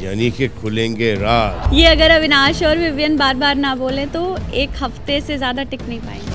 यानी कि खुलेंगे राज। ये अगर अविनाश और विवियन बार बार ना बोले तो 1 हफ्ते से ज्यादा टिक नहीं पाएंगे।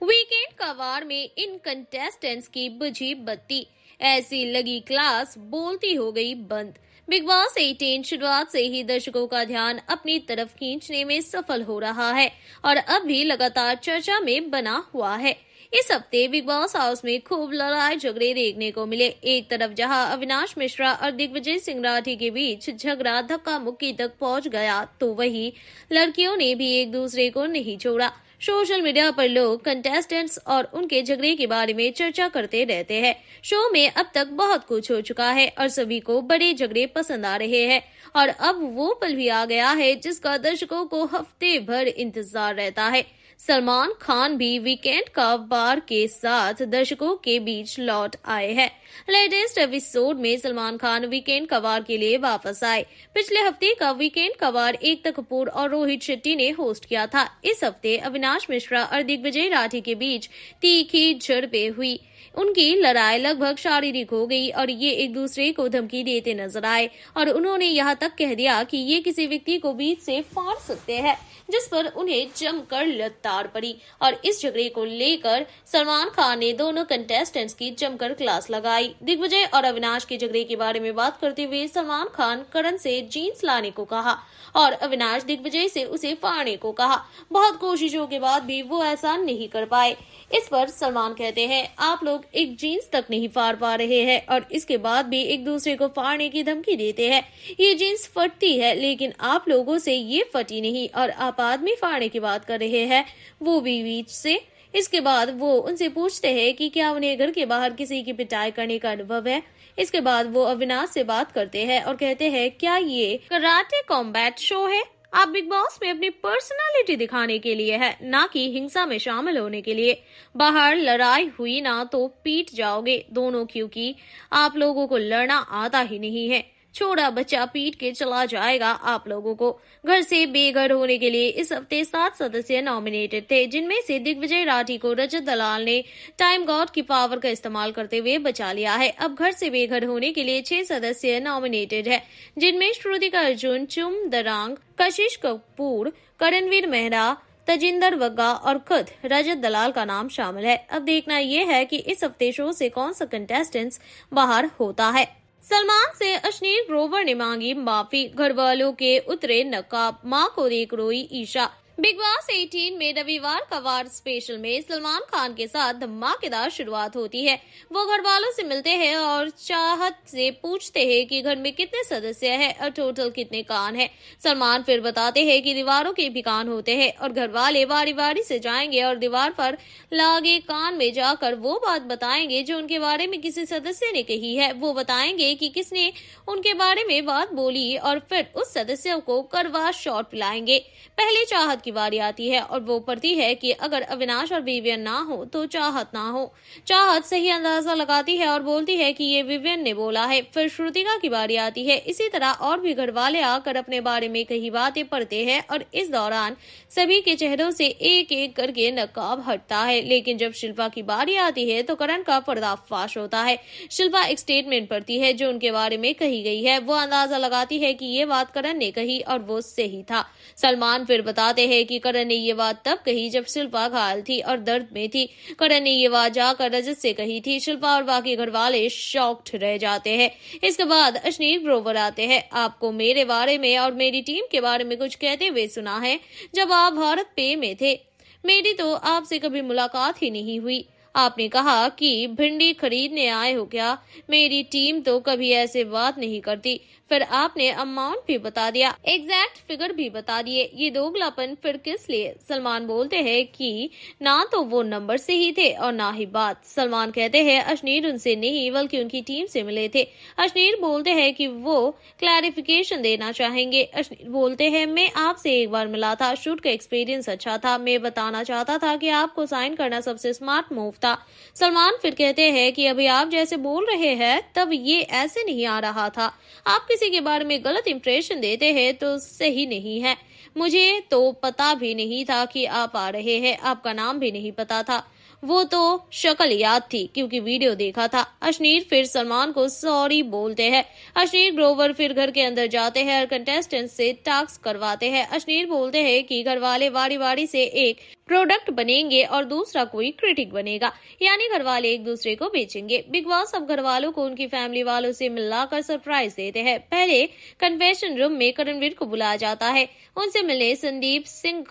वीकेंड कवार में इन कंटेस्टेंट्स की बुझी बत्ती, ऐसी लगी क्लास बोलती हो गई बंद। बिग बॉस 18 शुरुआत से ही दर्शकों का ध्यान अपनी तरफ खींचने में सफल हो रहा है और अब भी लगातार चर्चा में बना हुआ है। इस हफ्ते बिग बॉस हाउस में खूब लड़ाई झगड़े देखने को मिले। एक तरफ जहां अविनाश मिश्रा और दिग्विजय सिंह राठी के बीच झगड़ा धक्का मुक्की तक पहुंच गया, तो वहीं लड़कियों ने भी एक दूसरे को नहीं छोड़ा। सोशल मीडिया पर लोग कंटेस्टेंट्स और उनके झगड़े के बारे में चर्चा करते रहते हैं। शो में अब तक बहुत कुछ हो चुका है और सभी को बड़े झगड़े पसंद आ रहे हैं और अब वो पल भी आ गया है जिसका दर्शकों को हफ्ते भर इंतजार रहता है। सलमान खान भी वीकेंड कवार के साथ दर्शकों के बीच लौट आए हैं। लेटेस्ट एपिसोड में सलमान खान वीकेंड कवार के लिए वापस आए। पिछले हफ्ते का वीकेंड कवार एकता कपूर और रोहित शेट्टी ने होस्ट किया था। इस हफ्ते अविनाश मिश्रा और दिग्विजय राठी के बीच तीखी झड़पें हुई। उनकी लड़ाई लगभग शारीरिक हो गई और ये एक दूसरे को धमकी देते नजर आए और उन्होंने यहाँ तक कह दिया कि ये किसी व्यक्ति को बीच से फाड़ सकते हैं, जिस पर उन्हें जमकर लताड़ पड़ी। और इस झगड़े को लेकर सलमान खान ने दोनों कंटेस्टेंट्स की जमकर क्लास लगाई। दिग्विजय और अविनाश के झगड़े के बारे में बात करते हुए सलमान खान करण से जीन्स लाने को कहा और अविनाश दिग्विजय से उसे फाड़ने को कहा। बहुत कोशिशों के बाद भी वो ऐसा नहीं कर पाए। इस पर सलमान कहते हैं, आप लोग एक जीन्स तक नहीं फाड़ पा रहे हैं और इसके बाद भी एक दूसरे को फाड़ने की धमकी देते हैं। ये जीन्स फटती है लेकिन आप लोगों से ये फटी नहीं और आप आदमी फाड़ने की बात कर रहे हैं, वो भी बीच से। इसके बाद वो उनसे पूछते हैं कि क्या उन्हें घर के बाहर किसी की पिटाई करने का अनुभव है। इसके बाद वो अविनाश से बात करते हैं और कहते हैं, क्या ये कराटे कॉम्बैट शो है? आप बिग बॉस में अपनी पर्सनालिटी दिखाने के लिए है, ना कि हिंसा में शामिल होने के लिए। बाहर लड़ाई हुई ना तो पीट जाओगे दोनों, क्योंकि आप लोगों को लड़ना आता ही नहीं है। छोटा बच्चा पीट के चला जाएगा आप लोगों को। घर से बेघर होने के लिए इस हफ्ते 7 सदस्य नॉमिनेटेड थे, जिनमें से दिग्विजय राठी को रजत दलाल ने टाइम गॉड की पावर का इस्तेमाल करते हुए बचा लिया है। अब घर से बेघर होने के लिए 6 सदस्य नॉमिनेटेड है, जिनमें श्रुतिका अर्जुन, चुम दरांग, कशिश कपूर, करणवीर मेहरा, तजिंदर वग्गा और खुद रजत दलाल का नाम शामिल है। अब देखना यह है कि इस हफ्ते शो से कौन सा कंटेस्टेंट्स बाहर होता है। सलमान से अश्नीर ग्रोवर ने मांगी माफी, घर वालों के उतरे नकाब, मां को देख रोई ईशा। बिग बॉस 18 में रविवार कवार स्पेशल में सलमान खान के साथ धमाकेदार शुरुआत होती है। वो घर वालों से मिलते हैं और चाहत से पूछते हैं कि घर में कितने सदस्य हैं और टोटल कितने कान हैं। सलमान फिर बताते हैं कि दीवारों के भी कान होते हैं और घर वाले बारी बारी से जाएंगे और दीवार पर लागे कान में जाकर वो बात बताएंगे जो उनके बारे में किसी सदस्य ने कही है। वो बताएंगे कि किसने उनके बारे में बात बोली और फिर उस सदस्य को करवा शॉट पिलाएंगे। पहले चाहत की बारी आती है और वो पढ़ती है कि अगर अविनाश और विवियन ना हो तो चाहत ना हो। चाहत सही अंदाजा लगाती है और बोलती है कि ये विवियन ने बोला है। फिर श्रुतिका की बारी आती है। इसी तरह और भी घर वाले आकर अपने बारे में कई बातें पढ़ते हैं और इस दौरान सभी के चेहरों से एक एक करके नकाब हटता है। लेकिन जब शिल्पा की बारी आती है तो करण का पर्दाफाश होता है। शिल्पा एक स्टेटमेंट पढ़ती है जो उनके बारे में कही गई है। वो अंदाजा लगाती है कि ये बात करण ने कही और वो सही था। सलमान फिर बताते हैं कि करण ने ये बात तब कही जब शिल्पा घायल थी और दर्द में थी। करण ने ये बात जाकर रजत से कही थी। शिल्पा और बाकी घर वाले शॉक्ड रह जाते हैं। इसके बाद अश्नीर ग्रोवर आते हैं। आपको मेरे बारे में और मेरी टीम के बारे में कुछ कहते हुए सुना है। जब आप भारत पे में थे, मेरी तो आपसे कभी मुलाकात ही नहीं हुई। आपने कहा कि भिंडी खरीदने आए हो क्या? मेरी टीम तो कभी ऐसे बात नहीं करती। फिर आपने अमाउंट भी बता दिया, एग्जैक्ट फिगर भी बता दिए। ये दोगलापन फिर किस लिए? सलमान बोलते हैं कि ना तो वो नंबर से ही थे और ना ही बात। सलमान कहते हैं अश्नीर उनसे नहीं बल्कि उनकी टीम से मिले थे। अश्नीर बोलते हैं कि वो क्लैरिफिकेशन देना चाहेंगे। अश्नीर बोलते हैं मैं आपसे एक बार मिला था, शूट का एक्सपीरियंस अच्छा था। मैं बताना चाहता था कि आपको साइन करना सबसे स्मार्ट मूव था। सलमान फिर कहते हैं कि अभी आप जैसे बोल रहे हैं तब ये ऐसे नहीं आ रहा था। आप किसी के बारे में गलत इंप्रेशन देते हैं तो सही नहीं है। मुझे तो पता भी नहीं था कि आप आ रहे हैं, आपका नाम भी नहीं पता था। वो तो शक्ल याद थी क्योंकि वीडियो देखा था। अशनीर फिर सलमान को सॉरी बोलते हैं। अशनीर ग्रोवर फिर घर के अंदर जाते हैं और कंटेस्टेंट से टास्क करवाते हैं। अशनीर बोलते हैं कि घर वाले वारी वारी से एक प्रोडक्ट बनेंगे और दूसरा कोई क्रिटिक बनेगा, यानी घर वाले एक दूसरे को बेचेंगे। बिग बॉस अब घर वालों को उनकी फैमिली वालों से मिलाकर सरप्राइज देते हैं। पहले कन्वेंशन रूम में करणवीर को बुलाया जाता है। उनसे मिलने संदीप सिंह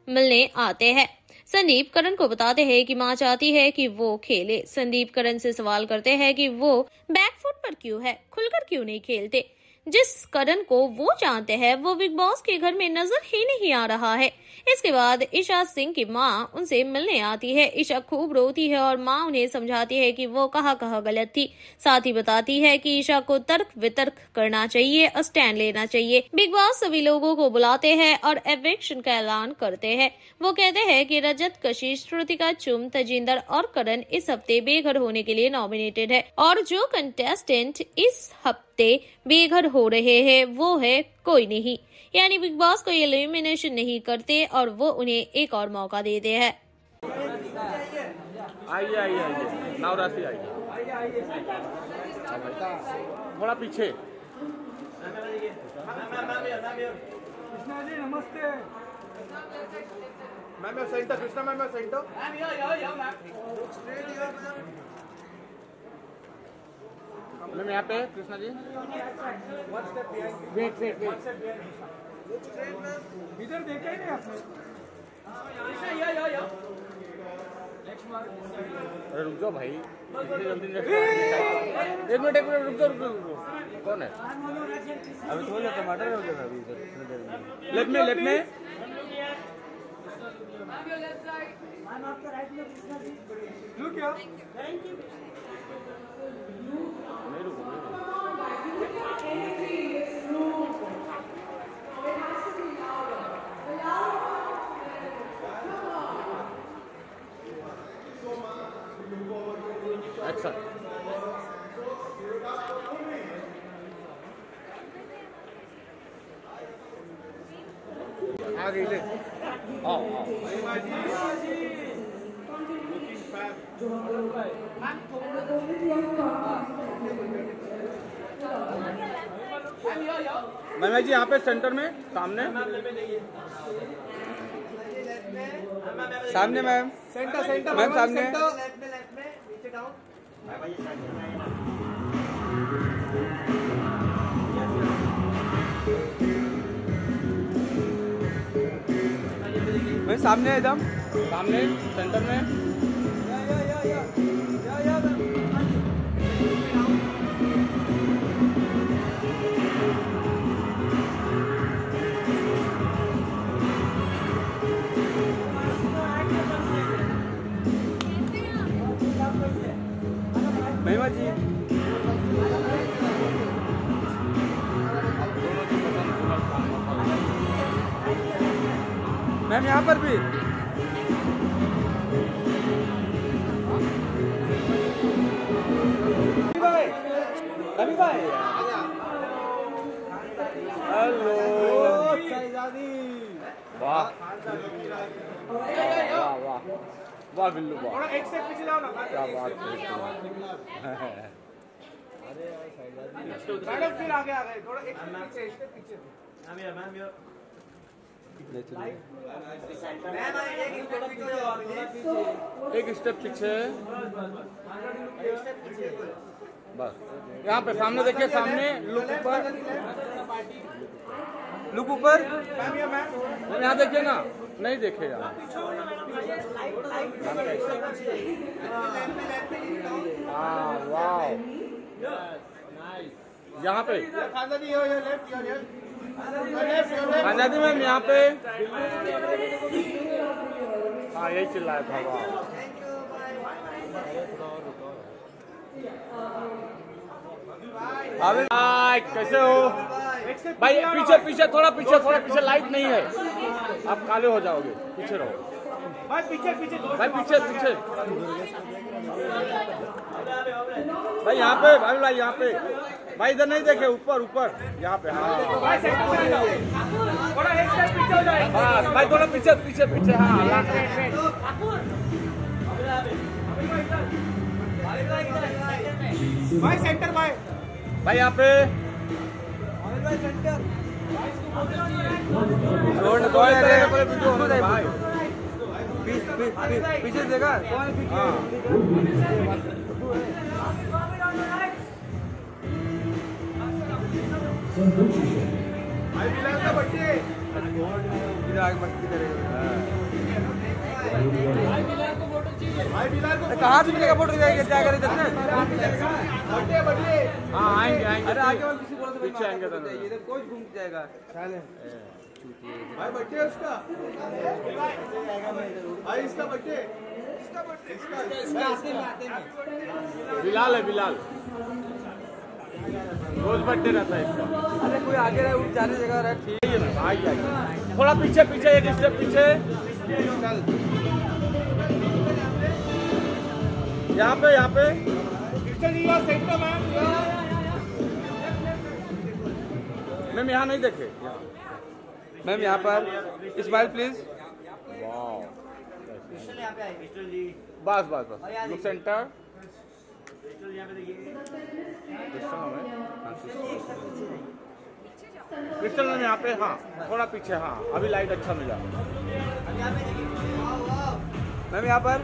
मिलने आते हैं। संदीप करण को बताते हैं कि मां चाहती है कि वो खेले। संदीप करण से सवाल करते हैं कि वो बैकफुट पर क्यों है, खुलकर क्यों नहीं खेलते। जिस करण को वो जानते हैं वो बिग बॉस के घर में नजर ही नहीं आ रहा है। इसके बाद ईशा सिंह की मां उनसे मिलने आती है। ईशा खूब रोती है और मां उन्हें समझाती है कि वो कहाँ गलत थी। साथ ही बताती है कि ईशा को तर्क वितर्क करना चाहिए और स्टैंड लेना चाहिए। बिग बॉस सभी लोगों को बुलाते हैं और एविक्शन का ऐलान करते हैं। वो कहते हैं कि रजत, कशिश, श्रुतिका, चुम, तजिंदर और करण इस हफ्ते बेघर होने के लिए नॉमिनेटेड है और जो कंटेस्टेंट इस हफ्ते बेघर हो रहे हैं वो है कोई नहीं, यानी बिग बॉस को एलिमिनेशन नहीं करते और वो उन्हें एक और मौका देते हैं। आइए नवरात्रि आइए, थोड़ा पीछे। कृष्णा जी नमस्ते। Ma'am centre, Krishna ma'am centre. Ma'am यहाँ पे कृष्णा जी। वेट इधर देखा ही नहीं आपने। अरे रुक जाओ भाई, जल्दी एक मिनट रुक जाओ। कौन है? अभी थोड़ा टमाटर हो गया अभी। लेफ्ट में लुक क्या? अच्छा आ गई ले। मैम जी यहाँ पे सेंटर में सामने मैम। सेंटर मैम सामने। मैं सामने एकदम सामने सेंटर में। महिमा जी मैम यहाँ पर भी। रवि भाई हेलो। वाह वाह बिल्लू वाह, थोड़ा एक से पीछे जाओ ना। क्या बात है। मैडम फिर आगे आ गए, थोड़ा एक पीछे। एक स्टेप पीछे बस। यहाँ पे सामने देखिए, सामने लुक ऊपर। यहाँ देखिए ना, नहीं देखे यहाँ। वाह यहाँ पे आजादी मैम यहाँ पे। हाँ यही चिल्लाया था। वाह कैसे हो भाई? पीछे थोड़ा लाइट नहीं है, आप काले हो जाओगे। पीछे रहो भाई, पीछे भाई। यहाँ पे भाई यहाँ पे भाई, इधर नहीं देखे, ऊपर यहाँ पे। हाँ थोड़ा एक स्टेप पीछे हो जाए। भाई थोड़ा पीछे। हाँ भाई सेंटर भाई भाई यहाँ पे भाई सेंटर पीछे देखा भाई बिलाल का बच्चे इधर आगे मस्ती करेगा भाई बिलाल को कहाँ से मिलेगा फोटो क्या करे बच्चे बच्चे हाँ आएंगे आएंगे। अरे आगे वाले किसी बोल से पीछे आएंगे तो इधर कोच घूम जाएगा भाई बच्चे उसका भाई इसका बच्चे बिलाल है बिलाल, रोज बर्थडे रहता है इसका। अरे कोई आगे रहे उठ जाने जगह रहे ठीक है ना, आइए आइए थोड़ा पीछे पीछे, एक स्टेप पीछे, यहाँ पे सेंटर मैम यहाँ नहीं देखे। मैम यहाँ पर स्माइल प्लीज। बस बस बस, लुक सेंटर। क्रिस्टल मैम यहाँ पे, हाँ थोड़ा पीछे, हाँ अभी लाइट अच्छा मिला। मैम यहाँ पर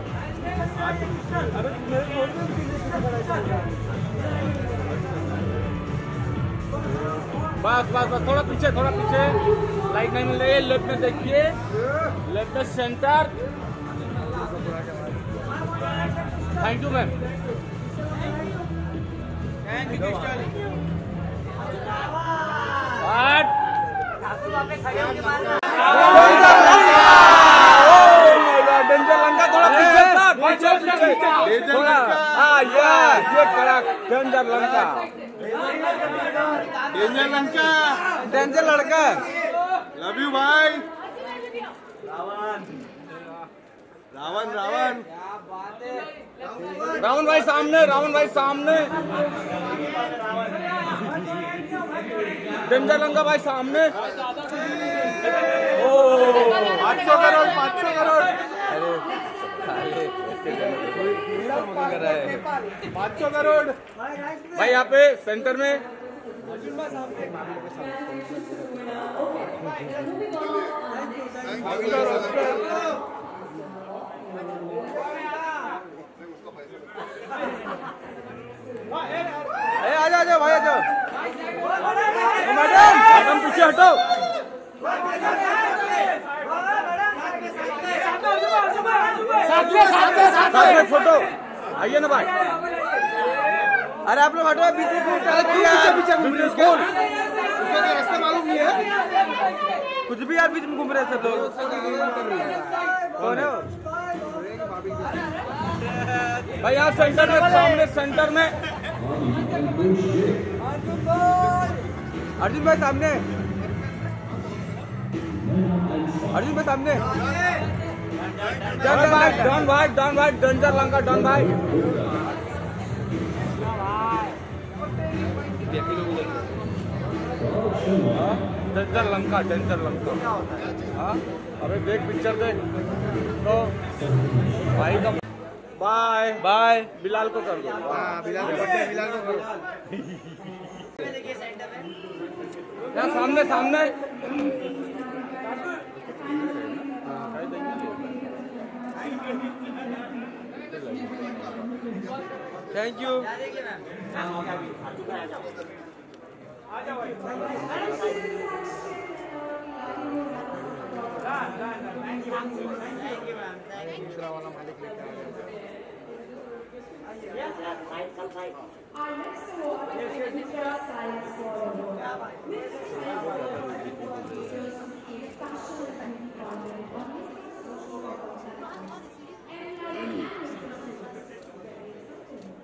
बस बस बस, थोड़ा पीछे लाइट नहीं मिल रही है। लेफ्ट में देखिए, लेफ्ट में centre. Thank you ma'am. Danger Lanka, थोड़ा पीछे थोड़ा, हाँ ये कड़ा डेंजर लंका, डेंजर लड़का। लव यू भाई। रावण रावण भाई सामने, डेंजर लंका भाई सामने। 500 करोड़ 500 करोड़ 500 करोड़ भाई यहाँ पे सेंटर में। आ जाओ भाई, आ जाओ मैडम पीछे हटो। साथ में फोटो आइए ना भाई। अरे आप लोग हटो, पीछे पीछे रास्ता मालूम नहीं है कुछ भी यार, बीच में घूम रहे सब लोग। कौन है भाई यहाँ सेंटर में, सामने सेंटर में। अर्जुन भाई सामने, डॉन भाई डेंजर लंका, डॉन भाई। डेंजर लंका। हाँ अरे देख पिक्चर देख तो भाई का। बाय बिलाल को कर दो। बिलाल को करो। यहाँ सामने थैंक यू।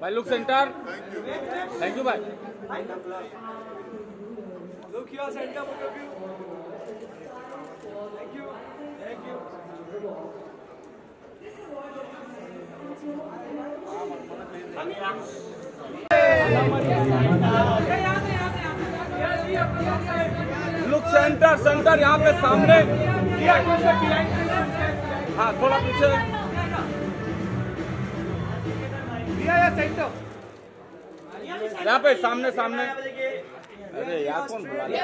भाई लुक सेंटर। थैंक यू भाई। Look here, center point of view. Thank you. Look centre यहाँ पे सामने। हाँ थोड़ा पीछे। यहाँ पे सामने सामने। अरे यार कौन बुला रहा है?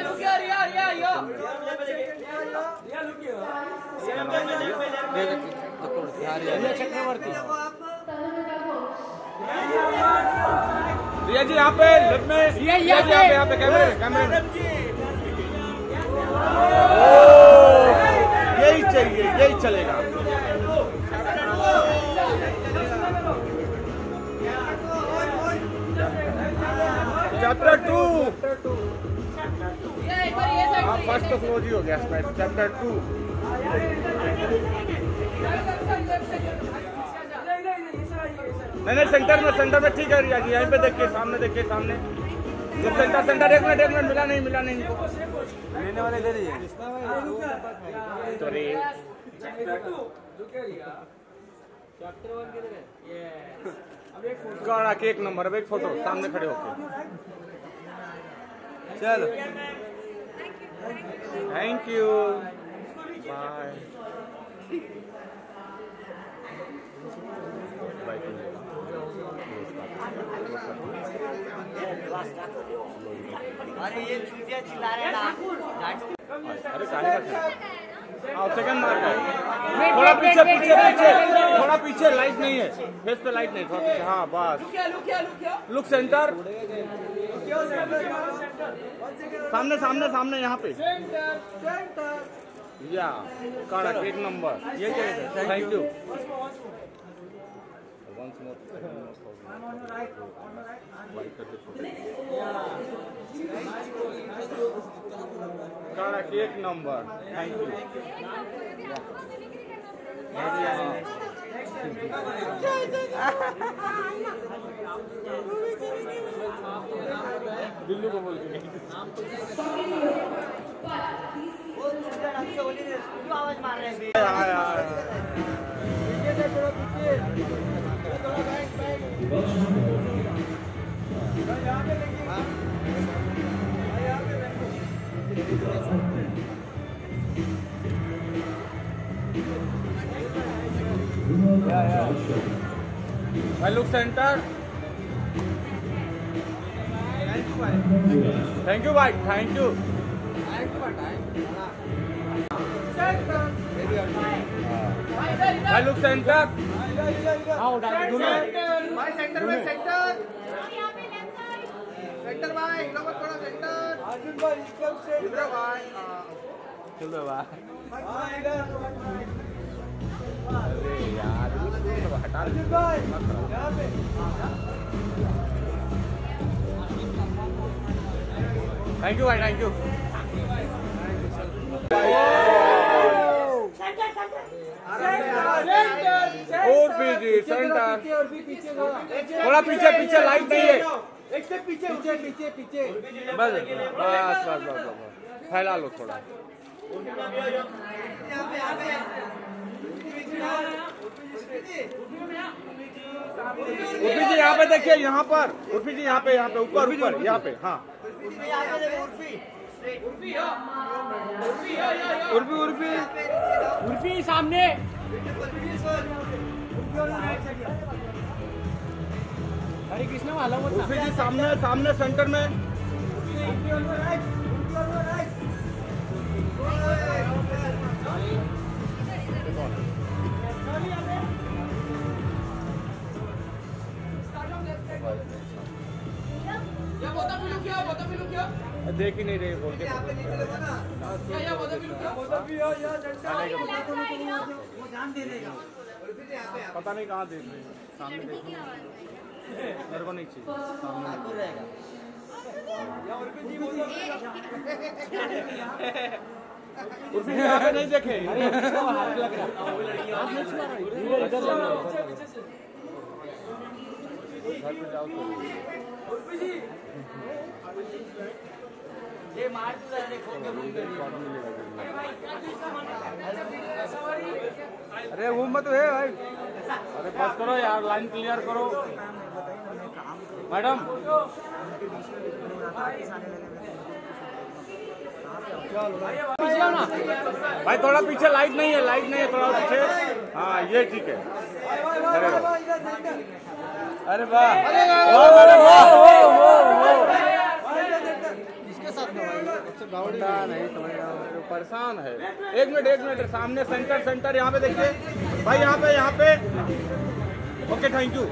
चक्रवर्ती। रिया जी यहाँ पे लेफ्ट में। यहाँ पे कैमरे में। यही चाहिए, यही चलेगा। चैप्टर 2 फर्स्ट तो क्लोज ही हो गया। चैप्टर 2 नहीं सेंटर में ठीक है रिया जी। यहीं पे देखिए, सामने देखिए, सामने सेंटर। एक मिनट मिला नहीं इनको। लेने वाले ले रही है। काड़ा के एक नंबर। अब एक फोटो सामने खड़े होके। चलो थैंक यू बाय। अरे ये चूतिया चिल्ला रहे हैं ना। अरे काहे का सेकंड मार का। थोड़ा पीछे थोड़ा पीछे। लाइट नहीं है फेस पे, लाइट नहीं। थोड़ा पीछे। हाँ बस। Look centre. सामने यहाँ पे। या काड़ा एक नंबर। ये थैंक यू। काड़ा एक नंबर। Thank you. दिल्ली को बोल के आवाज मार रहे हैं। Look centre. थैंक यू भाई। Thank you. Look centre. भाई सेंटर में सेंटर भाई थोड़ा सेंटर। अर्जुन भाई इधर भाई। चलो भाई। अरे यार हटा। अर्जुन भाई यहाँ पे। थैंक यू भाई। Thank you. और पीछे सेंटर। थोड़ा पीछे लाइट नहीं है। एक से पीछे बस फैला लो थोड़ा। उर्फी जी यहाँ पे देखिए। यहाँ पर उर्फी जी यहाँ पे ऊपर यहाँ पे। हाँ उर्फी सामने। हरे कृष्ण वाला उर्फी जी सामने सेंटर में। देख ही नहीं रहे बोल के। पता नहीं कहाँ देख रहे हैं। सामने देखो। मेरे को नहीं चाहिए। सामने उर्फी जी यहाँ पे नहीं देखे। घर पे जाओ तो ये मार देखो। अरे वो मत है भाई। अरे बस करो यार, लाइन क्लियर करो मैडम। भाई थोड़ा पीछे। लाइट नहीं है थोड़ा पीछे। हाँ ये ठीक है। अरे वाह किसके साथ में भाई? नहीं समझ रहा हूँ, परेशान है। एक मिनट सामने सेंटर यहाँ पे देखिए भाई, यहाँ पे ओके थैंक यू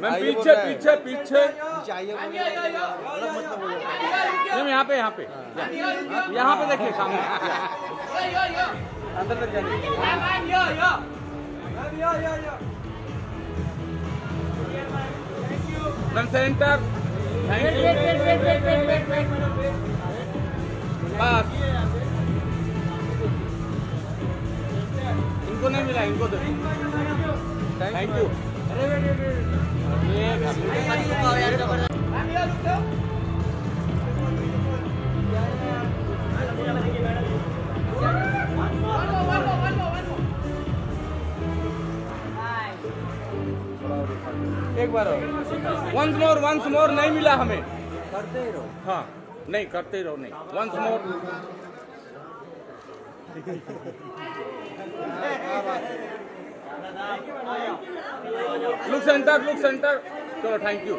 मैम। पीछे मैम, यहाँ पे देखिए सामने अंदर तक जाने मैम। सेंटर थैंक यू बस, इनको नहीं मिला, इनको दे थैंक यू। एक बार वंस मोर नहीं मिला हमें। करते ही रहो। हाँ नहीं करते ही रहो, नहीं वंस मोर। लुक सेंटर चलो थैंक यू।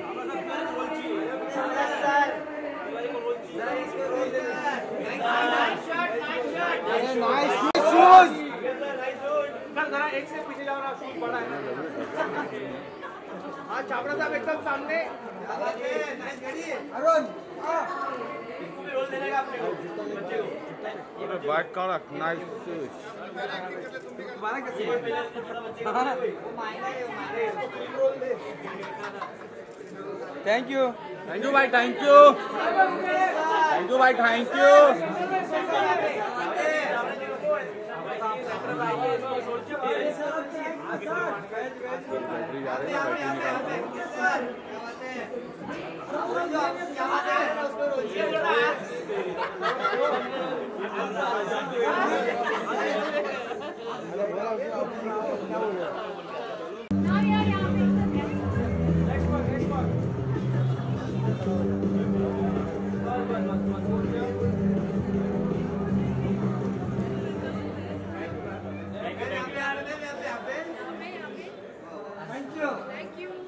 एक से पीछे जाओ ना, शूट बड़ा है। हाँ छाबड़ा साहब एकदम सामने। अरुण रोल देने का अपने को। अरे बैक कड़क नाइस। तुम्हारा कैसे? थैंक यू भाई, थैंक यू भाई, थैंक यू।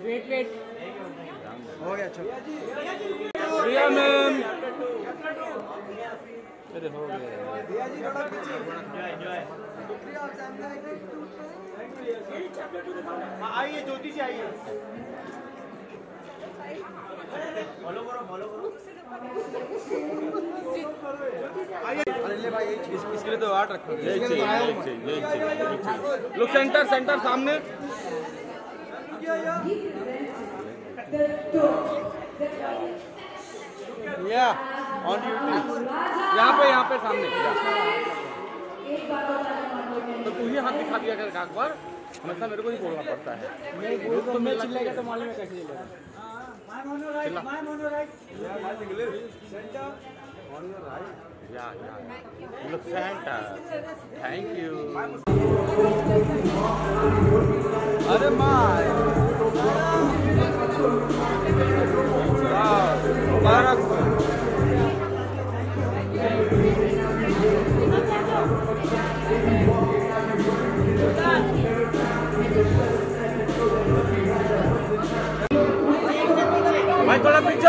वेट हो गया। अच्छा प्रिया मैम, अरे हो गया। आइए ज्योति जी आइए। फॉलो करो। अरे भाई इसके लिए तो आर्ट रखो। लुक सेंटर सामने। या ऑन यूट्यूब यहाँ पे सामने। तो तू ही हाथ दिखा दिया कर एक बार, हमेशा मेरे को ही बोलना पड़ता है। तो मैं चिल्लाएगा तो मालूम है कैसे चिल्लाएगा। Look centre thank you. अरे माय मुबारक। भाई थोड़ा पीछे।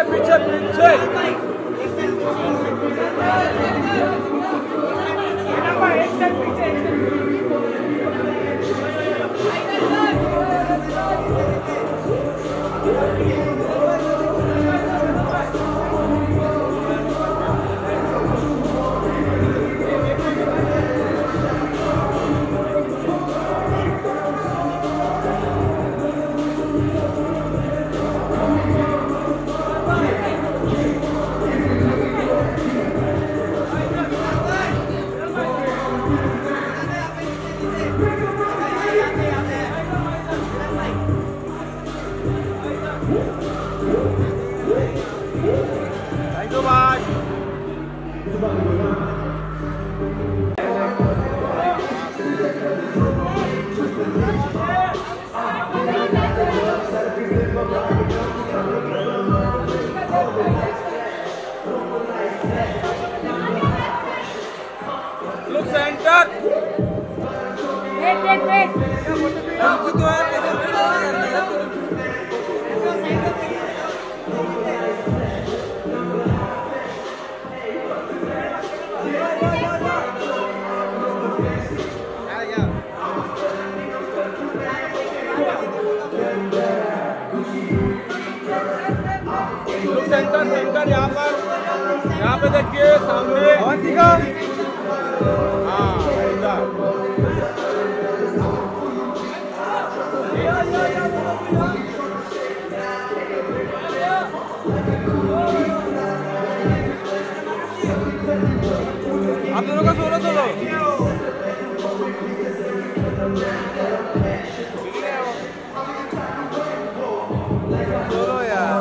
Look center. Wait. सेंटर यहाँ पे देखिए सामने। हाँ आप दोनों का सोलो सोलो सोलो यार।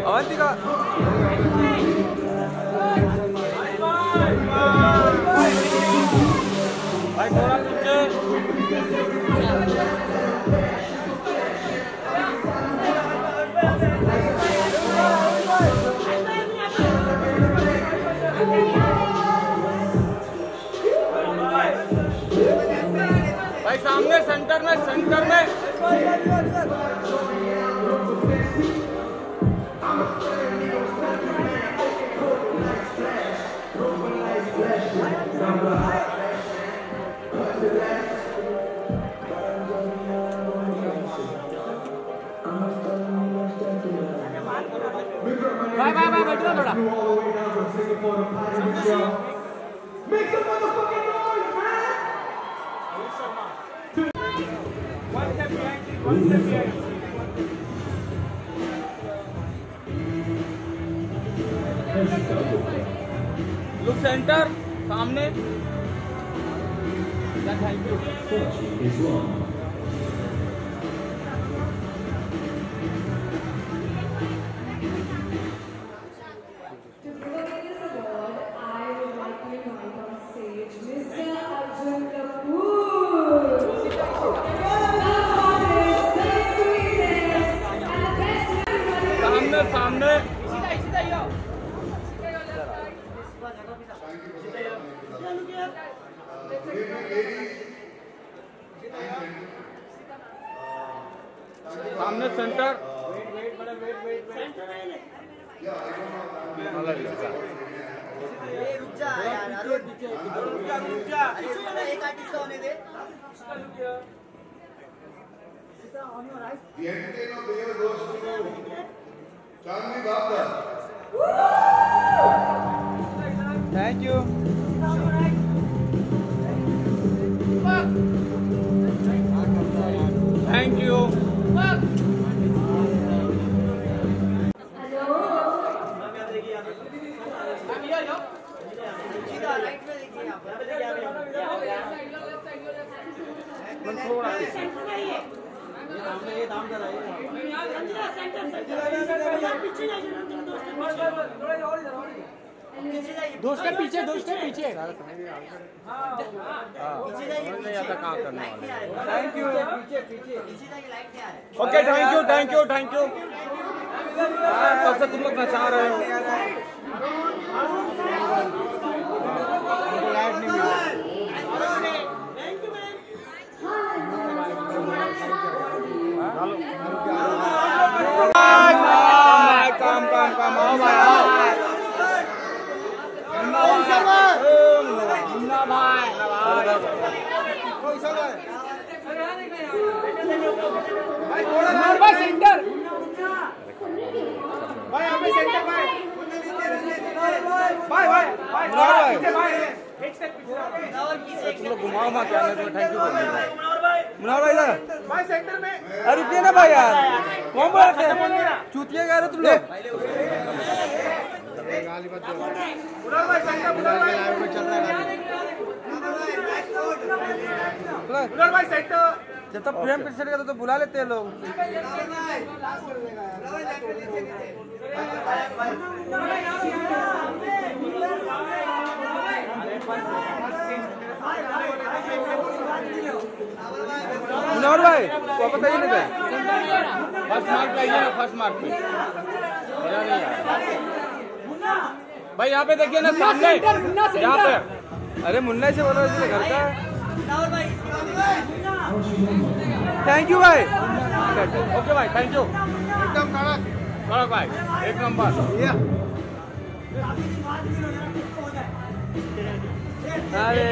अवंतिका भाई थोड़ा पीछे। भाई सामने सेंटर में बाय बैठो थोड़ा। लुक सेंटर सामने। सामने सामने centre. Thank you. Thank you. दोस्त के पीछे नहीं आता कहाँ करने वाले। Thank you. Okay thank you. तब से तुम लोग नचा रहे हो। काम आओ भाई आओ। भाई सेंटर भाई यहाँ पे सेंटर भाई तुम लोग घुमाओ मत क्या नहीं। थैंक यू मुनार भाई इधर भाई सेंटर में। अरे रुकिए ना भाई यार, कौन बोल रहे हैं चूतिया कह रहे तुम लोग। मुनार भाई सेंटर, मुनार भाई सेंटर। जब तक फ्रेम फिट सेट करते तो बुला लेते हैं लोग। मनोहर भाई वो बताइए नहीं भाई, फर्स्ट मार्क पे आइए ना, फर्स्ट मार्क पे मजा नहीं आया भाई। यहाँ पे देखिए ना सामने, यहाँ पे। अरे मुन्ना से बोलो इसलिए घर का। थैंक यू भाई। ओके भाई, थैंक यू। एकदम कड़क भाई, एक नंबर। अरे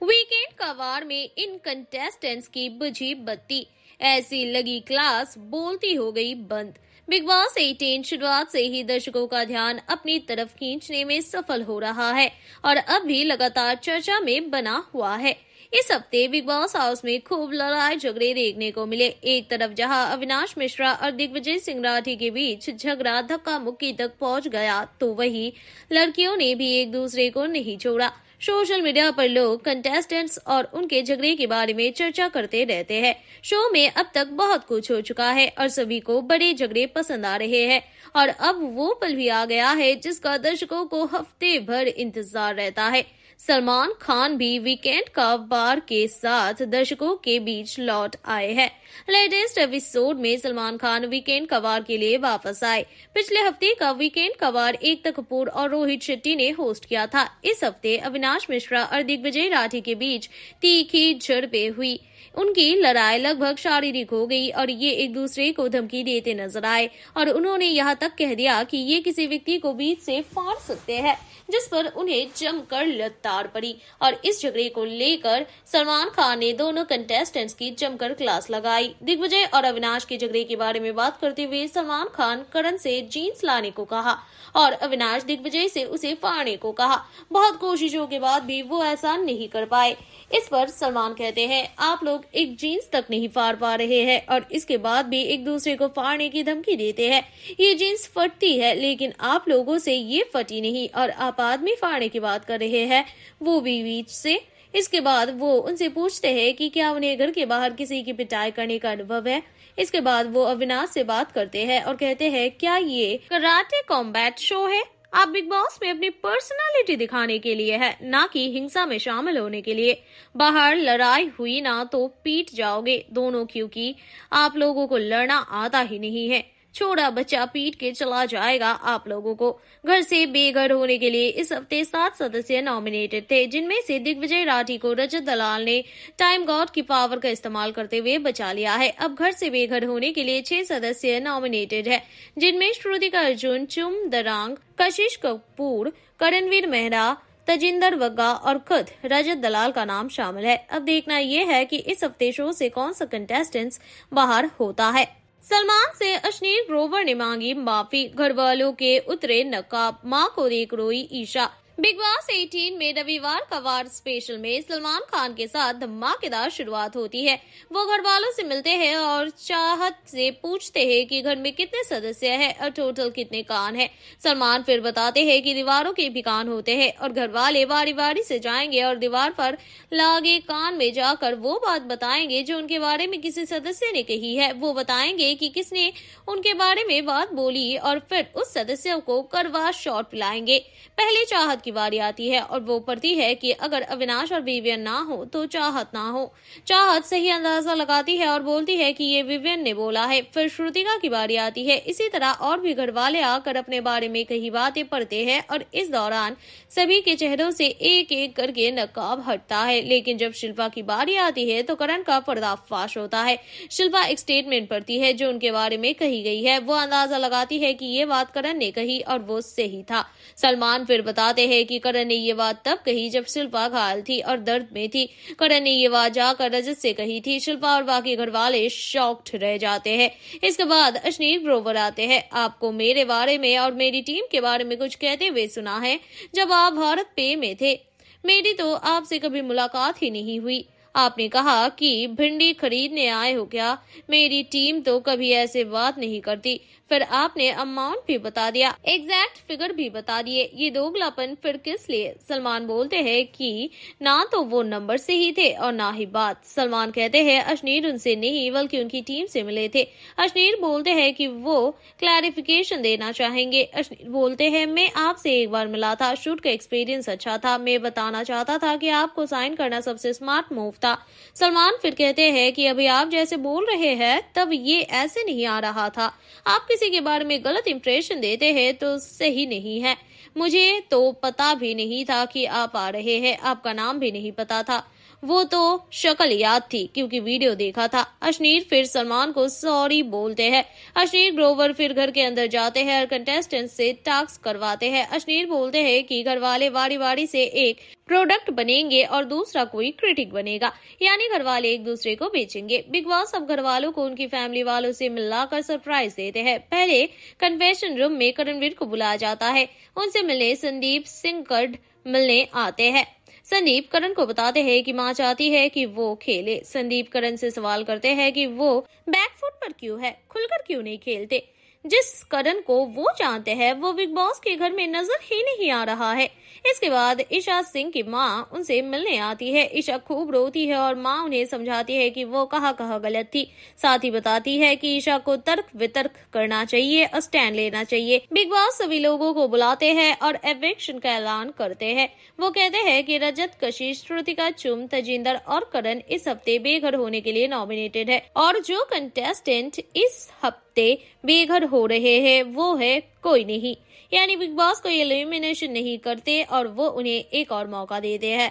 वीकेंड कवार में इन कंटेस्टेंट्स की बुझी बत्ती, ऐसी लगी क्लास बोलती हो गई बंद। बिग बॉस 18 शुरुआत से ही दर्शकों का ध्यान अपनी तरफ खींचने में सफल हो रहा है और अब भी लगातार चर्चा में बना हुआ है। इस हफ्ते बिग बॉस हाउस में खूब लड़ाई झगड़े देखने को मिले। एक तरफ जहां अविनाश मिश्रा और दिग्विजय सिंह राठी के बीच झगड़ा धक्का मुक्की तक पहुंच गया, तो वहीं लड़कियों ने भी एक दूसरे को नहीं छोड़ा। सोशल मीडिया पर लोग कंटेस्टेंट्स और उनके झगड़े के बारे में चर्चा करते रहते हैं। शो में अब तक बहुत कुछ हो चुका है और सभी को बड़े झगड़े पसंद आ रहे हैं और अब वो पल भी आ गया है जिसका दर्शकों को हफ्ते भर इंतजार रहता है। सलमान खान भी वीकेंड कवार के साथ दर्शकों के बीच लौट आए हैं। लेटेस्ट एपिसोड में सलमान खान वीकेंड कवार के लिए वापस आए। पिछले हफ्ते का वीकेंड कवार एकता कपूर और रोहित शेट्टी ने होस्ट किया था। इस हफ्ते अविनाश मिश्रा और दिग्विजय राठी के बीच तीखी झड़पें हुई। उनकी लड़ाई लगभग शारीरिक हो गई और ये एक दूसरे को धमकी देते नजर आए और उन्होंने यहाँ तक कह दिया कि ये किसी व्यक्ति को बीच से फाड़ सकते हैं, जिस पर उन्हें जमकर लताड़ पड़ी। और इस झगड़े को लेकर सलमान खान ने दोनों कंटेस्टेंट्स की जमकर क्लास लगाई। दिग्विजय और अविनाश के झगड़े के बारे में बात करते हुए सलमान खान करण से जीन्स लाने को कहा और अविनाश दिग्विजय से उसे फाड़ने को कहा। बहुत कोशिशों के बाद भी वो ऐसा नहीं कर पाए। इस पर सलमान कहते हैं, आप लोग एक जीन्स तक नहीं फाड़ पा रहे हैं और इसके बाद भी एक दूसरे को फाड़ने की धमकी देते हैं। ये जीन्स फटती है लेकिन आप लोगों से ये फटी नहीं और आप आदमी फाड़ने की बात कर रहे हैं, वो भी बीच से। इसके बाद वो उनसे पूछते हैं कि क्या उन्हें घर के बाहर किसी की पिटाई करने का अनुभव है। इसके बाद वो अविनाश से बात करते हैं और कहते हैं, क्या ये कराटे कॉम्बैट शो है? आप बिग बॉस में अपनी पर्सनालिटी दिखाने के लिए है, ना कि हिंसा में शामिल होने के लिए। बाहर लड़ाई हुई ना तो पीट जाओगे दोनों, क्योंकि आप लोगों को लड़ना आता ही नहीं है। छोटा बच्चा पीट के चला जाएगा आप लोगों को। घर से बेघर होने के लिए इस हफ्ते 7 सदस्य नॉमिनेटेड थे, जिनमें से दिग्विजय राठी को रजत दलाल ने टाइम गॉड की पावर का इस्तेमाल करते हुए बचा लिया है। अब घर से बेघर होने के लिए 6 सदस्य नॉमिनेटेड है, जिनमें श्रुतिका अर्जुन, चुम दरांग, कशिश कपूर, करणवीर मेहरा, तजिंदर वग्गा और खुद रजत दलाल का नाम शामिल है। अब देखना यह है कि इस हफ्ते शो से कौन सा कंटेस्टेंट्स बाहर होता है। सलमान से अश्नीर ग्रोवर ने मांगी माफी, घर वालों के उतरे नकाब, मां को देख रोई ईशा। बिग बॉस 18 में रविवार का वार स्पेशल में सलमान खान के साथ धमाकेदार शुरुआत होती है। वो घर वालों से मिलते हैं और चाहत से पूछते हैं कि घर में कितने सदस्य हैं और टोटल कितने कान हैं। सलमान फिर बताते हैं कि दीवारों के भी कान होते हैं और घर वाले बारी बारी से जाएंगे और दीवार पर लागे कान में जाकर वो बात बताएंगे जो उनके बारे में किसी सदस्य ने कही है। वो बताएंगे कि किसने उनके बारे में बात बोली और फिर उस सदस्य को करवा शॉट पिलाएंगे। पहले चाहत की बारी आती है और वो पढ़ती है कि अगर अविनाश और विवियन ना हो तो चाहत ना हो। चाहत सही अंदाजा लगाती है और बोलती है कि ये विवियन ने बोला है। फिर श्रुतिका की बारी आती है। इसी तरह और भी घर वाले आकर अपने बारे में कई बातें पढ़ते हैं और इस दौरान सभी के चेहरों से एक एक करके नकाब हटता है। लेकिन जब शिल्पा की बारी आती है तो करण का पर्दाफाश होता है। शिल्पा एक स्टेटमेंट पढ़ती है जो उनके बारे में कही गई है। वो अंदाजा लगाती है कि ये बात करण ने कही और वो सही था। सलमान फिर बताते हैं कि करण ने ये बात तब कही जब शिल्पा घायल थी और दर्द में थी। करण ने ये बात जाकर रजत से कही थी। शिल्पा और बाकी घर वाले शॉक्ड रह जाते हैं। इसके बाद अश्नीर ग्रोवर आते हैं। आपको मेरे बारे में और मेरी टीम के बारे में कुछ कहते हुए सुना है। जब आप भारत पे में थे, मेरी तो आपसे कभी मुलाकात ही नहीं हुई। आपने कहा कि भिंडी खरीदने आए हो क्या? मेरी टीम तो कभी ऐसे बात नहीं करती। फिर आपने अमाउंट भी बता दिया, एग्जैक्ट फिगर भी बता दिए। ये दोगलापन फिर किस लिए? सलमान बोलते हैं कि ना तो वो नंबर से ही थे और ना ही बात। सलमान कहते हैं अशनीर उनसे नहीं बल्कि उनकी टीम से मिले थे। अशनीर बोलते हैं कि वो क्लैरिफिकेशन देना चाहेंगे। अशनीर बोलते हैं मैं आपसे एक बार मिला था, शूट का एक्सपीरियंस अच्छा था। मैं बताना चाहता था कि आपको साइन करना सबसे स्मार्ट मूव था। सलमान फिर कहते हैं कि अभी आप जैसे बोल रहे हैं तब ये ऐसे नहीं आ रहा था। आप किसी के बारे में गलत इंप्रेशन देते हैं तो सही नहीं है। मुझे तो पता भी नहीं था कि आप आ रहे हैं, आपका नाम भी नहीं पता था। वो तो शक्ल याद थी क्योंकि वीडियो देखा था। अशनीर फिर सलमान को सॉरी बोलते हैं। अशनीर ग्रोवर फिर घर के अंदर जाते हैं और कंटेस्टेंट से टास्क करवाते हैं। अशनीर बोलते हैं कि घर वाले बारी बारी से एक प्रोडक्ट बनेंगे और दूसरा कोई क्रिटिक बनेगा, यानी घर वाले एक दूसरे को बेचेंगे। बिग बॉस अब घर वालों को उनकी फैमिली वालों से मिलाकर सरप्राइज देते हैं। पहले कन्वेंशन रूम में करणवीर को बुलाया जाता है। उनसे मिलने संदीप सिंह मिलने आते हैं। संदीप करण को बताते हैं कि मां चाहती है कि वो खेले। संदीप करण से सवाल करते हैं कि वो बैकफुट पर क्यों है, खुलकर क्यों नहीं खेलते। जिस करण को वो जानते हैं वो बिग बॉस के घर में नजर ही नहीं आ रहा है। इसके बाद ईशा सिंह की मां उनसे मिलने आती है। ईशा खूब रोती है और मां उन्हें समझाती है कि वो कहाँ गलत थी। साथ ही बताती है कि ईशा को तर्क वितर्क करना चाहिए और स्टैंड लेना चाहिए। बिग बॉस सभी लोगों को बुलाते हैं और एविक्शन का ऐलान करते हैं। वो कहते हैं कि रजत, कशिश, श्रुतिका, चुम, तजिंदर और करण इस हफ्ते बेघर होने के लिए नॉमिनेटेड है और जो कंटेस्टेंट इस हफ्ते बेघर हो रहे हैं वो है कोई नहीं, यानी बिग बॉस को एलिमिनेशन नहीं करते और वो उन्हें एक और मौका देते हैं।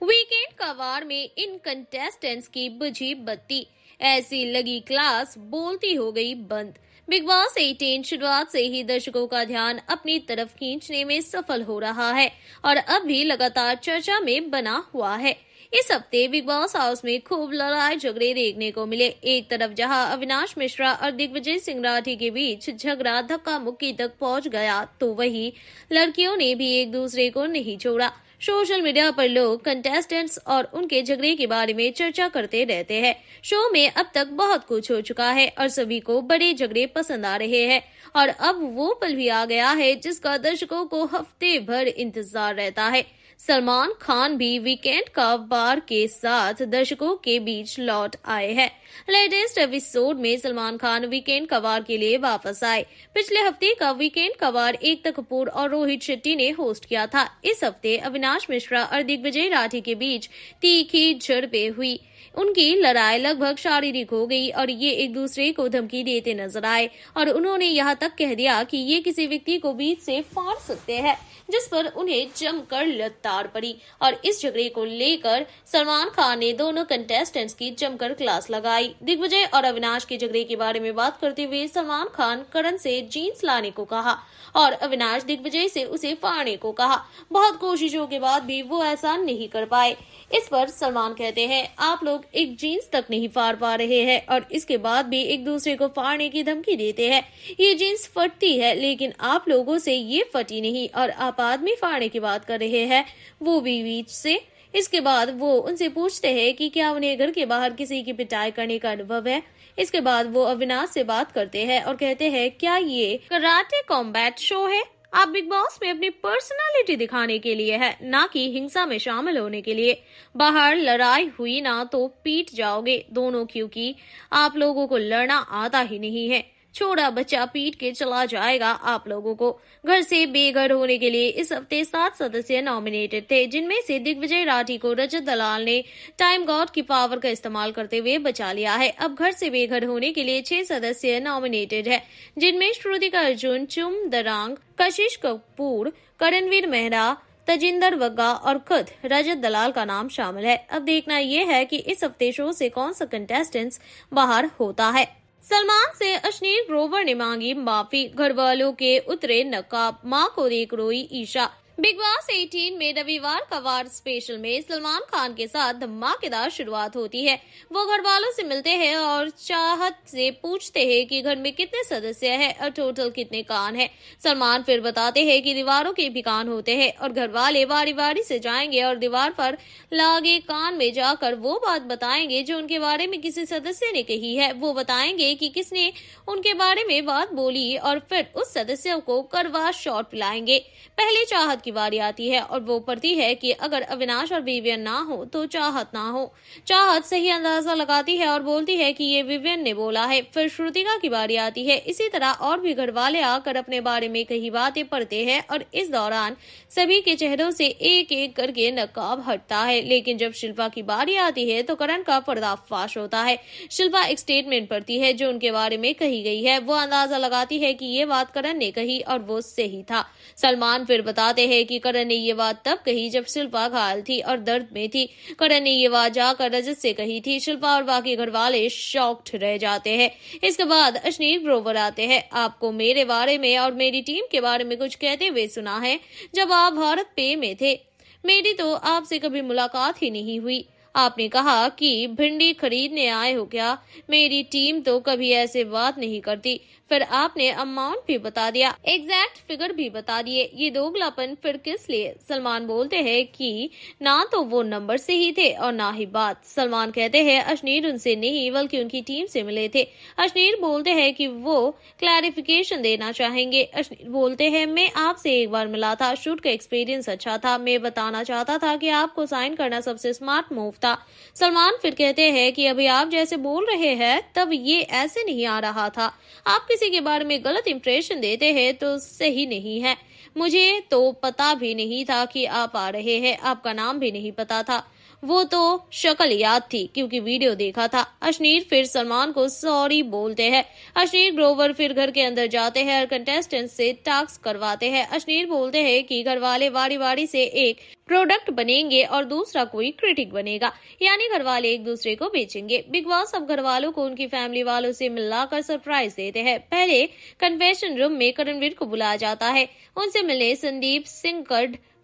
वीकेंड का वार में इन कंटेस्टेंट्स की बुझी बत्ती, ऐसी लगी क्लास बोलती हो गई बंद। बिग बॉस 18 शुरुआत से ही दर्शकों का ध्यान अपनी तरफ खींचने में सफल हो रहा है और अब भी लगातार चर्चा में बना हुआ है। इस हफ्ते बिग बॉस हाउस में खूब लड़ाई झगड़े देखने को मिले। एक तरफ जहां अविनाश मिश्रा और दिग्विजय सिंह राठी के बीच झगड़ा धक्का मुक्की तक पहुंच गया, तो वहीं लड़कियों ने भी एक दूसरे को नहीं छोड़ा। सोशल मीडिया पर लोग कंटेस्टेंट्स और उनके झगड़े के बारे में चर्चा करते रहते हैं। शो में अब तक बहुत कुछ हो चुका है और सभी को बड़े झगड़े पसंद आ रहे हैं और अब वो पल भी आ गया है जिसका दर्शकों को हफ्ते भर इंतजार रहता है। सलमान खान भी वीकेंड का वार के साथ दर्शकों के बीच लौट आए हैं। लेटेस्ट एपिसोड में सलमान खान वीकेंड का वार के लिए वापस आए। पिछले हफ्ते का वीकेंड का वार एकता कपूर और रोहित शेट्टी ने होस्ट किया था। इस हफ्ते अविनाश मिश्रा और दिग्विजय राठी के बीच तीखी झड़पें हुई। उनकी लड़ाई लगभग शारीरिक हो गई और ये एक दूसरे को धमकी देते नजर आए और उन्होंने यहाँ तक कह दिया कि ये किसी व्यक्ति को बीच से फाड़ सकते हैं, जिस पर उन्हें जमकर लताड़ पड़ी। और इस झगड़े को लेकर सलमान खान ने दोनों कंटेस्टेंट्स की जमकर क्लास लगाई। दिग्विजय और अविनाश के झगड़े के बारे में बात करते हुए सलमान खान करण से जीन्स लाने को कहा और अविनाश दिग्विजय से उसे फाड़ने को कहा। बहुत कोशिशों के बाद भी वो ऐसा नहीं कर पाए। इस पर सलमान कहते हैं आप लोग एक जीन्स तक नहीं फाड़ पा रहे हैं और इसके बाद भी एक दूसरे को फाड़ने की धमकी देते हैं। ये जीन्स फटती है लेकिन आप लोगों से ये फटी नहीं और आप आदमी फाड़ने की बात कर रहे हैं, वो भी बीच से। इसके बाद वो उनसे पूछते हैं कि क्या उन्हें घर के बाहर किसी की पिटाई करने का अनुभव है। इसके बाद वो अविनाश से बात करते हैं और कहते हैं क्या ये कराटे कॉम्बैट शो है? आप बिग बॉस में अपनी पर्सनालिटी दिखाने के लिए है, ना कि हिंसा में शामिल होने के लिए। बाहर लड़ाई हुई ना तो पीट जाओगे दोनों, क्योंकि आप लोगों को लड़ना आता ही नहीं है। छोटा बच्चा पीट के चला जाएगा आप लोगों को। घर से बेघर होने के लिए इस हफ्ते 7 सदस्य नॉमिनेटेड थे, जिनमें से दिग्विजय राठी को रजत दलाल ने टाइम गॉड की पावर का इस्तेमाल करते हुए बचा लिया है। अब घर से बेघर होने के लिए 6 सदस्य नॉमिनेटेड है, जिनमें श्रुतिका अर्जुन, चुम दरांग, कशिश कपूर, करणवीर मेहरा, तजिंदर वग्गा और खुद रजत दलाल का नाम शामिल है। अब देखना यह है कि इस हफ्ते शो से कौन सा कंटेस्टेंट्स बाहर होता है। सलमान से अशनीर ग्रोवर ने मांगी माफी, घर वालों के उतरे नकाब, मां को देख रोई ईशा। बिग बॉस 18 में रविवार का वार स्पेशल में सलमान खान के साथ धमाकेदार शुरुआत होती है। वो घर वालों से मिलते हैं और चाहत से पूछते हैं कि घर में कितने सदस्य हैं और टोटल कितने कान हैं। सलमान फिर बताते हैं कि दीवारों के भी कान होते हैं और घर वाले बारी बारी से जाएंगे और दीवार पर लागे कान में जाकर वो बात बताएंगे जो उनके बारे में किसी सदस्य ने कही है। वो बताएंगे कि किसने उनके बारे में बात बोली और फिर उस सदस्य को करवा शॉट पिलाएंगे। पहले चाहत की बारी आती है और वो पढ़ती है कि अगर अविनाश और विवियन ना हो तो चाहत ना हो। चाहत सही अंदाजा लगाती है और बोलती है कि ये विवियन ने बोला है। फिर श्रुतिका की बारी आती है। इसी तरह और भी घर वाले आकर अपने बारे में कई बातें पढ़ते हैं और इस दौरान सभी के चेहरों से एक एक करके नकाब हटता है। लेकिन जब शिल्पा की बारी आती है तो करण का पर्दाफाश होता है। शिल्पा एक स्टेटमेंट पढ़ती है जो उनके बारे में कही गई है। वो अंदाजा लगाती है कि ये बात करण ने कही और वो सही था। सलमान फिर बताते हैं कि करण ने ये बात तब कही जब शिल्पा घायल थी और दर्द में थी। करण ने ये बात जाकर रजत से कही थी। शिल्पा और बाकी घर वाले शॉक्ड रह जाते हैं। इसके बाद अश्नीर ग्रोवर आते हैं। आपको मेरे बारे में और मेरी टीम के बारे में कुछ कहते हुए सुना है। जब आप भारत पे में थे मेरी तो आपसे कभी मुलाकात ही नहीं हुई। आपने कहा कि भिंडी खरीदने आए हो क्या? मेरी टीम तो कभी ऐसे बात नहीं करती। फिर आपने अमाउंट भी बता दिया, एग्जैक्ट फिगर भी बता दिए। ये दोगलापन फिर किस लिए? सलमान बोलते हैं कि ना तो वो नंबर से ही थे और ना ही बात। सलमान कहते हैं अश्नीर उनसे नहीं बल्कि उनकी टीम से मिले थे। अश्नीर बोलते हैं कि वो क्लैरिफिकेशन देना चाहेंगे। अश्नीर बोलते हैं मैं आपसे एक बार मिला था, शूट का एक्सपीरियंस अच्छा था। मैं बताना चाहता था कि आपको साइन करना सबसे स्मार्ट मूव था। सलमान फिर कहते हैं कि अभी आप जैसे बोल रहे हैं तब ये ऐसे नहीं आ रहा था। आप किसी के बारे में गलत इंप्रेशन देते हैं तो सही नहीं है। मुझे तो पता भी नहीं था कि आप आ रहे हैं। आपका नाम भी नहीं पता था। वो तो शक्ल याद थी क्योंकि वीडियो देखा था। अश्नीर फिर सलमान को सॉरी बोलते हैं। अश्नीर ग्रोवर फिर घर के अंदर जाते हैं और कंटेस्टेंट से टास्क करवाते हैं। अश्नीर बोलते हैं कि घर वाले बारी बारी से एक प्रोडक्ट बनेंगे और दूसरा कोई क्रिटिक बनेगा, यानी घर वाले एक दूसरे को बेचेंगे। बिग बॉस अब घर वालों को उनकी फैमिली वालों से मिलाकर सरप्राइज देते हैं। पहले कन्फेशन रूम में करणवीर को बुलाया जाता है। उनसे मिलने संदीप सिंह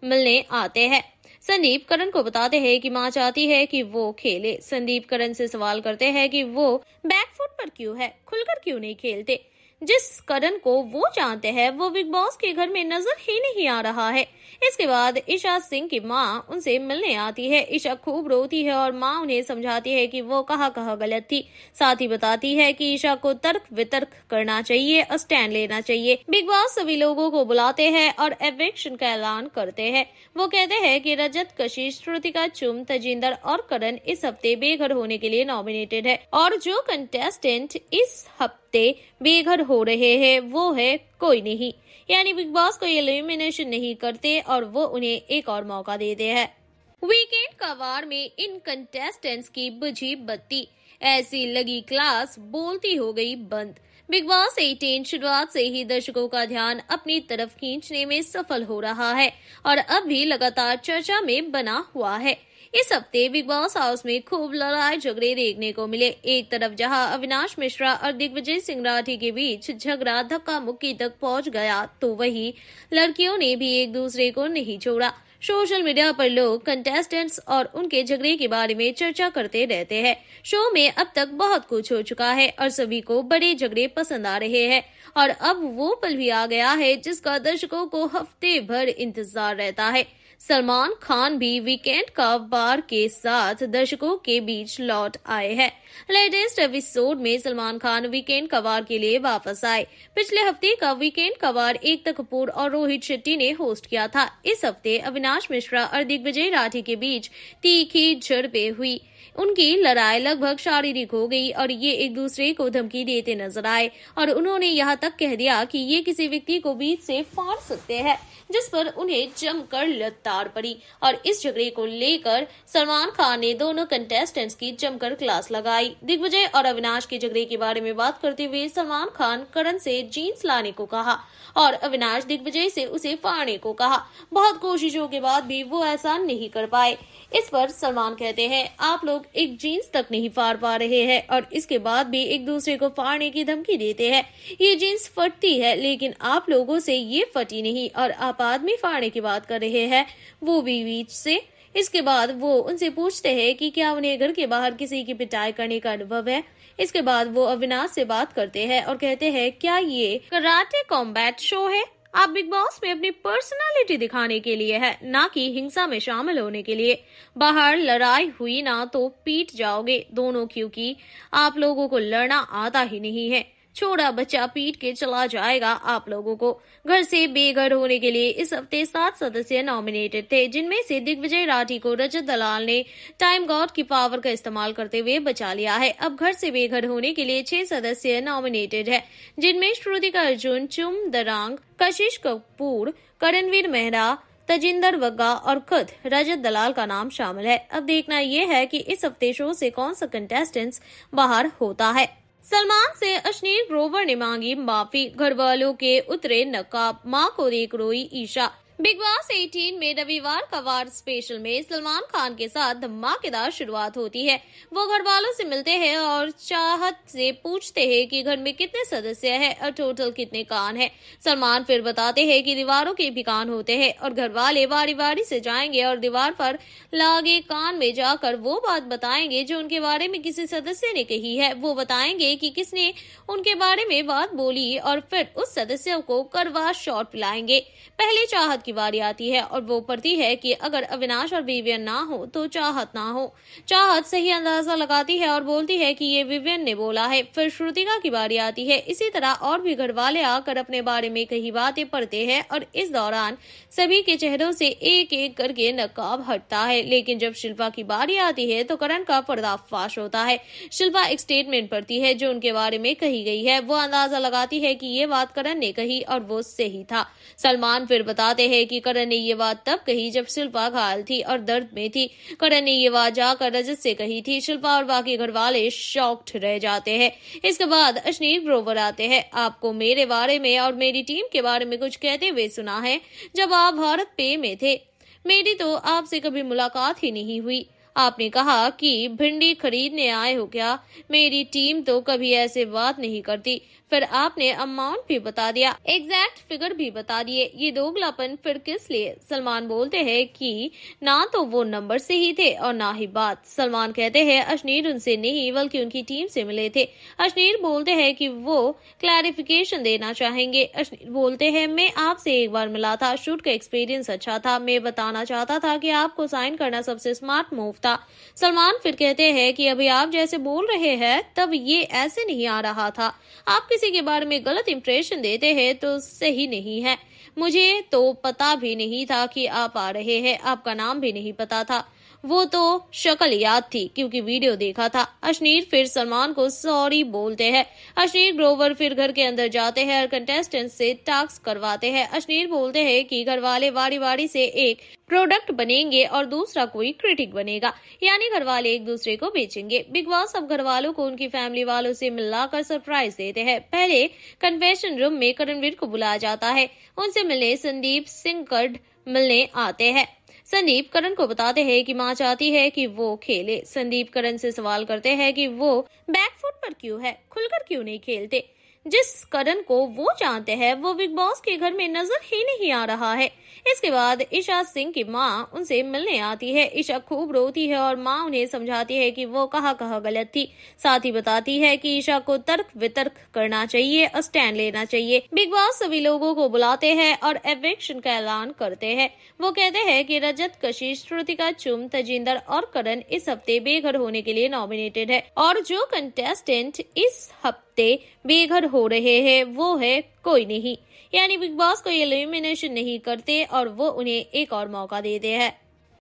मिलने आते हैं। संदीप करण को बताते हैं कि मां चाहती है कि वो खेले। संदीप करण से सवाल करते हैं कि वो बैकफुट पर क्यों है, खुलकर क्यों नहीं खेलते। जिस करण को वो जानते हैं वो बिग बॉस के घर में नजर ही नहीं आ रहा है। इसके बाद ईशा सिंह की मां उनसे मिलने आती है। ईशा खूब रोती है और मां उन्हें समझाती है कि वो कहाँ गलत थी। साथ ही बताती है कि ईशा को तर्क वितर्क करना चाहिए और स्टैंड लेना चाहिए। बिग बॉस सभी लोगों को बुलाते हैं और एविक्शन का ऐलान करते हैं। वो कहते हैं कि रजत, कशिश, श्रुतिका, चुम, तजिंदर और करण इस हफ्ते बेघर होने के लिए नॉमिनेटेड है और जो कंटेस्टेंट इस हफ्ते बेघर हो रहे हैं वो है कोई नहीं, यानी बिग बॉस को एलिमिनेशन नहीं करते और वो उन्हें एक और मौका देते हैं। वीकेंड का वार में इन कंटेस्टेंट्स की बुझी बत्ती, ऐसी लगी क्लास बोलती हो गई बंद। बिग बॉस 18 शुरुआत से ही दर्शकों का ध्यान अपनी तरफ खींचने में सफल हो रहा है और अब भी लगातार चर्चा में बना हुआ है। इस हफ्ते बिग बॉस हाउस में खूब लड़ाई झगड़े देखने को मिले। एक तरफ जहां अविनाश मिश्रा और दिग्विजय सिंह राठी के बीच झगड़ा धक्का मुक्की तक पहुंच गया तो वहीं लड़कियों ने भी एक दूसरे को नहीं छोड़ा। सोशल मीडिया पर लोग कंटेस्टेंट्स और उनके झगड़े के बारे में चर्चा करते रहते हैं। शो में अब तक बहुत कुछ हो चुका है और सभी को बड़े झगड़े पसंद आ रहे हैं और अब वो पल भी आ गया है जिसका दर्शकों को हफ्ते भर इंतजार रहता है। सलमान खान भी वीकेंड का वार के साथ दर्शकों के बीच लौट आए हैं। लेटेस्ट एपिसोड में सलमान खान वीकेंड का वार के लिए वापस आए। पिछले हफ्ते का वीकेंड का वार एकता कपूर और रोहित शेट्टी ने होस्ट किया था। इस हफ्ते अविनाश मिश्रा और दिग्विजय राठी के बीच तीखी झड़पें हुई। उनकी लड़ाई लगभग शारीरिक हो गई और ये एक दूसरे को धमकी देते नजर आए और उन्होंने यहाँ तक कह दिया कि ये किसी व्यक्ति को बीच से फाड़ सकते हैं, जिस पर उन्हें जमकर लत तार पड़ी और इस झगड़े को लेकर सलमान खान ने दोनों कंटेस्टेंट्स की जमकर क्लास लगाई। दिग्विजय और अविनाश के झगड़े के बारे में बात करते हुए सलमान खान करण से जीन्स लाने को कहा और अविनाश दिग्विजय से उसे फाड़ने को कहा। बहुत कोशिशों के बाद भी वो ऐसा नहीं कर पाए। इस पर सलमान कहते हैं, आप लोग एक जीन्स तक नहीं फाड़ पा रहे हैं और इसके बाद भी एक दूसरे को फाड़ने की धमकी देते हैं। ये जीन्स फटती है लेकिन आप लोगों से ये फटी नहीं और आप आदमी फाड़ने की बात कर रहे हैं, वो भी बीच से। इसके बाद वो उनसे पूछते हैं कि क्या उन्हें घर के बाहर किसी की पिटाई करने का अनुभव है। इसके बाद वो अविनाश से बात करते हैं और कहते हैं, क्या ये कराटे कॉम्बैट शो है? आप बिग बॉस में अपनी पर्सनालिटी दिखाने के लिए है, ना कि हिंसा में शामिल होने के लिए। बाहर लड़ाई हुई ना तो पीट जाओगे दोनों, क्योंकि आप लोगों को लड़ना आता ही नहीं है। छोटा बच्चा पीट के चला जाएगा आप लोगों को। घर से बेघर होने के लिए इस हफ्ते 7 सदस्य नॉमिनेटेड थे, जिनमें से दिग्विजय राठी को रजत दलाल ने टाइम गॉड की पावर का इस्तेमाल करते हुए बचा लिया है। अब घर से बेघर होने के लिए 6 सदस्य नॉमिनेटेड है, जिनमें श्रुतिका अर्जुन, चुम दरांग, कशिश कपूर, करणवीर मेहरा, तजिंदर वग्गा और खुद रजत दलाल का नाम शामिल है। अब देखना यह है कि इस हफ्ते शो से कौन सा कंटेस्टेंट्स बाहर होता है। सलमान से अश्नीर ग्रोवर ने मांगी माफी, घर वालों के उतरे नकाब, मां को देख रोई ईशा। बिग बॉस 18 में रविवार का वार स्पेशल में सलमान खान के साथ धमाकेदार शुरुआत होती है। वो घर वालों से मिलते हैं और चाहत से पूछते हैं कि घर में कितने सदस्य हैं और टोटल कितने कान हैं। सलमान फिर बताते हैं कि दीवारों के भी कान होते हैं और घर वाले बारी बारी से जाएंगे और दीवार पर लागे कान में जाकर वो बात बताएंगे जो उनके बारे में किसी सदस्य ने कही है। वो बताएंगे कि किसने उनके बारे में बात बोली और फिर उस सदस्य को करवा शॉट पिलाएंगे। पहले चाहत की बारी आती है और वो पढ़ती है कि अगर अविनाश और विवियन ना हो तो चाहत ना हो। चाहत सही अंदाजा लगाती है और बोलती है कि ये विवियन ने बोला है। फिर श्रुतिका की बारी आती है। इसी तरह और भी घर वाले आकर अपने बारे में कई बातें पढ़ते हैं और इस दौरान सभी के चेहरों से एक एक करके नकाब हटता है। लेकिन जब शिल्पा की बारी आती है तो करण का पर्दाफाश होता है। शिल्पा एक स्टेटमेंट पढ़ती है जो उनके बारे में कही गई है। वो अंदाजा लगाती है कि ये बात करण ने कही और वो सही था। सलमान फिर बताते हैं कि करण ने ये बात तब कही जब शिल्पा घायल थी और दर्द में थी। करण ने ये बात जाकर रजत से कही थी। शिल्पा और बाकी घर वाले शॉक्ड रह जाते हैं। इसके बाद अश्नीर ग्रोवर आते हैं। आपको मेरे बारे में और मेरी टीम के बारे में कुछ कहते हुए सुना है। जब आप भारत पे में थे, मेरी तो आपसे कभी मुलाकात ही नहीं हुई। आपने कहा कि भिंडी खरीदने आए हो क्या? मेरी टीम तो कभी ऐसे बात नहीं करती। फिर आपने अमाउंट भी बता दिया, एग्जैक्ट फिगर भी बता दिए। ये दोगलापन फिर किस लिए? सलमान बोलते हैं कि ना तो वो नंबर से ही थे और ना ही बात। सलमान कहते हैं अश्नीर उनसे नहीं बल्कि उनकी टीम से मिले थे। अश्नीर बोलते हैं कि वो क्लैरिफिकेशन देना चाहेंगे। अश्नीर बोलते हैं मैं आपसे एक बार मिला था, शूट का एक्सपीरियंस अच्छा था। मैं बताना चाहता था कि आपको साइन करना सबसे स्मार्ट मूव था। सलमान फिर कहते हैं कि अभी आप जैसे बोल रहे हैं तब ये ऐसे नहीं आ रहा था। आप किसी के बारे में गलत इंप्रेशन देते हैं तो सही नहीं है। मुझे तो पता भी नहीं था कि आप आ रहे हैं, आपका नाम भी नहीं पता था। वो तो शक्ल याद थी क्योंकि वीडियो देखा था। अश्नीर फिर सलमान को सॉरी बोलते हैं। अश्नीर ग्रोवर फिर घर के अंदर जाते हैं और कंटेस्टेंट से टास्क करवाते हैं। अश्नीर बोलते हैं कि घर वाले बारी बारी से एक प्रोडक्ट बनेंगे और दूसरा कोई क्रिटिक बनेगा, यानी घर वाले एक दूसरे को बेचेंगे। बिग बॉस अब घर वालों को उनकी फैमिली वालों से मिलाकर सरप्राइज देते हैं। पहले कन्वेंशन रूम में करणवीर को बुलाया जाता है। उनसे मिलने संदीप सिंह मिलने आते हैं। संदीप करण को बताते हैं कि मां चाहती है कि वो खेले। संदीप करण से सवाल करते हैं कि वो बैकफुट पर क्यों है, खुलकर क्यों नहीं खेलते। जिस करण को वो जानते हैं वो बिग बॉस के घर में नजर ही नहीं आ रहा है। इसके बाद ईशा सिंह की मां उनसे मिलने आती है। ईशा खूब रोती है और मां उन्हें समझाती है कि वो कहाँ गलत थी। साथ ही बताती है कि ईशा को तर्क वितर्क करना चाहिए और स्टैंड लेना चाहिए। बिग बॉस सभी लोगों को बुलाते हैं और एविक्शन का ऐलान करते हैं। वो कहते हैं कि रजत, कशिश, श्रुतिका, चुम, तजिंदर और करण इस हफ्ते बेघर होने के लिए नॉमिनेटेड है और जो कंटेस्टेंट इस हफ्ते बेघर हो रहे हैं वो है कोई नहीं, यानी बिग बॉस को एलिमिनेशन नहीं करते और वो उन्हें एक और मौका देते हैं।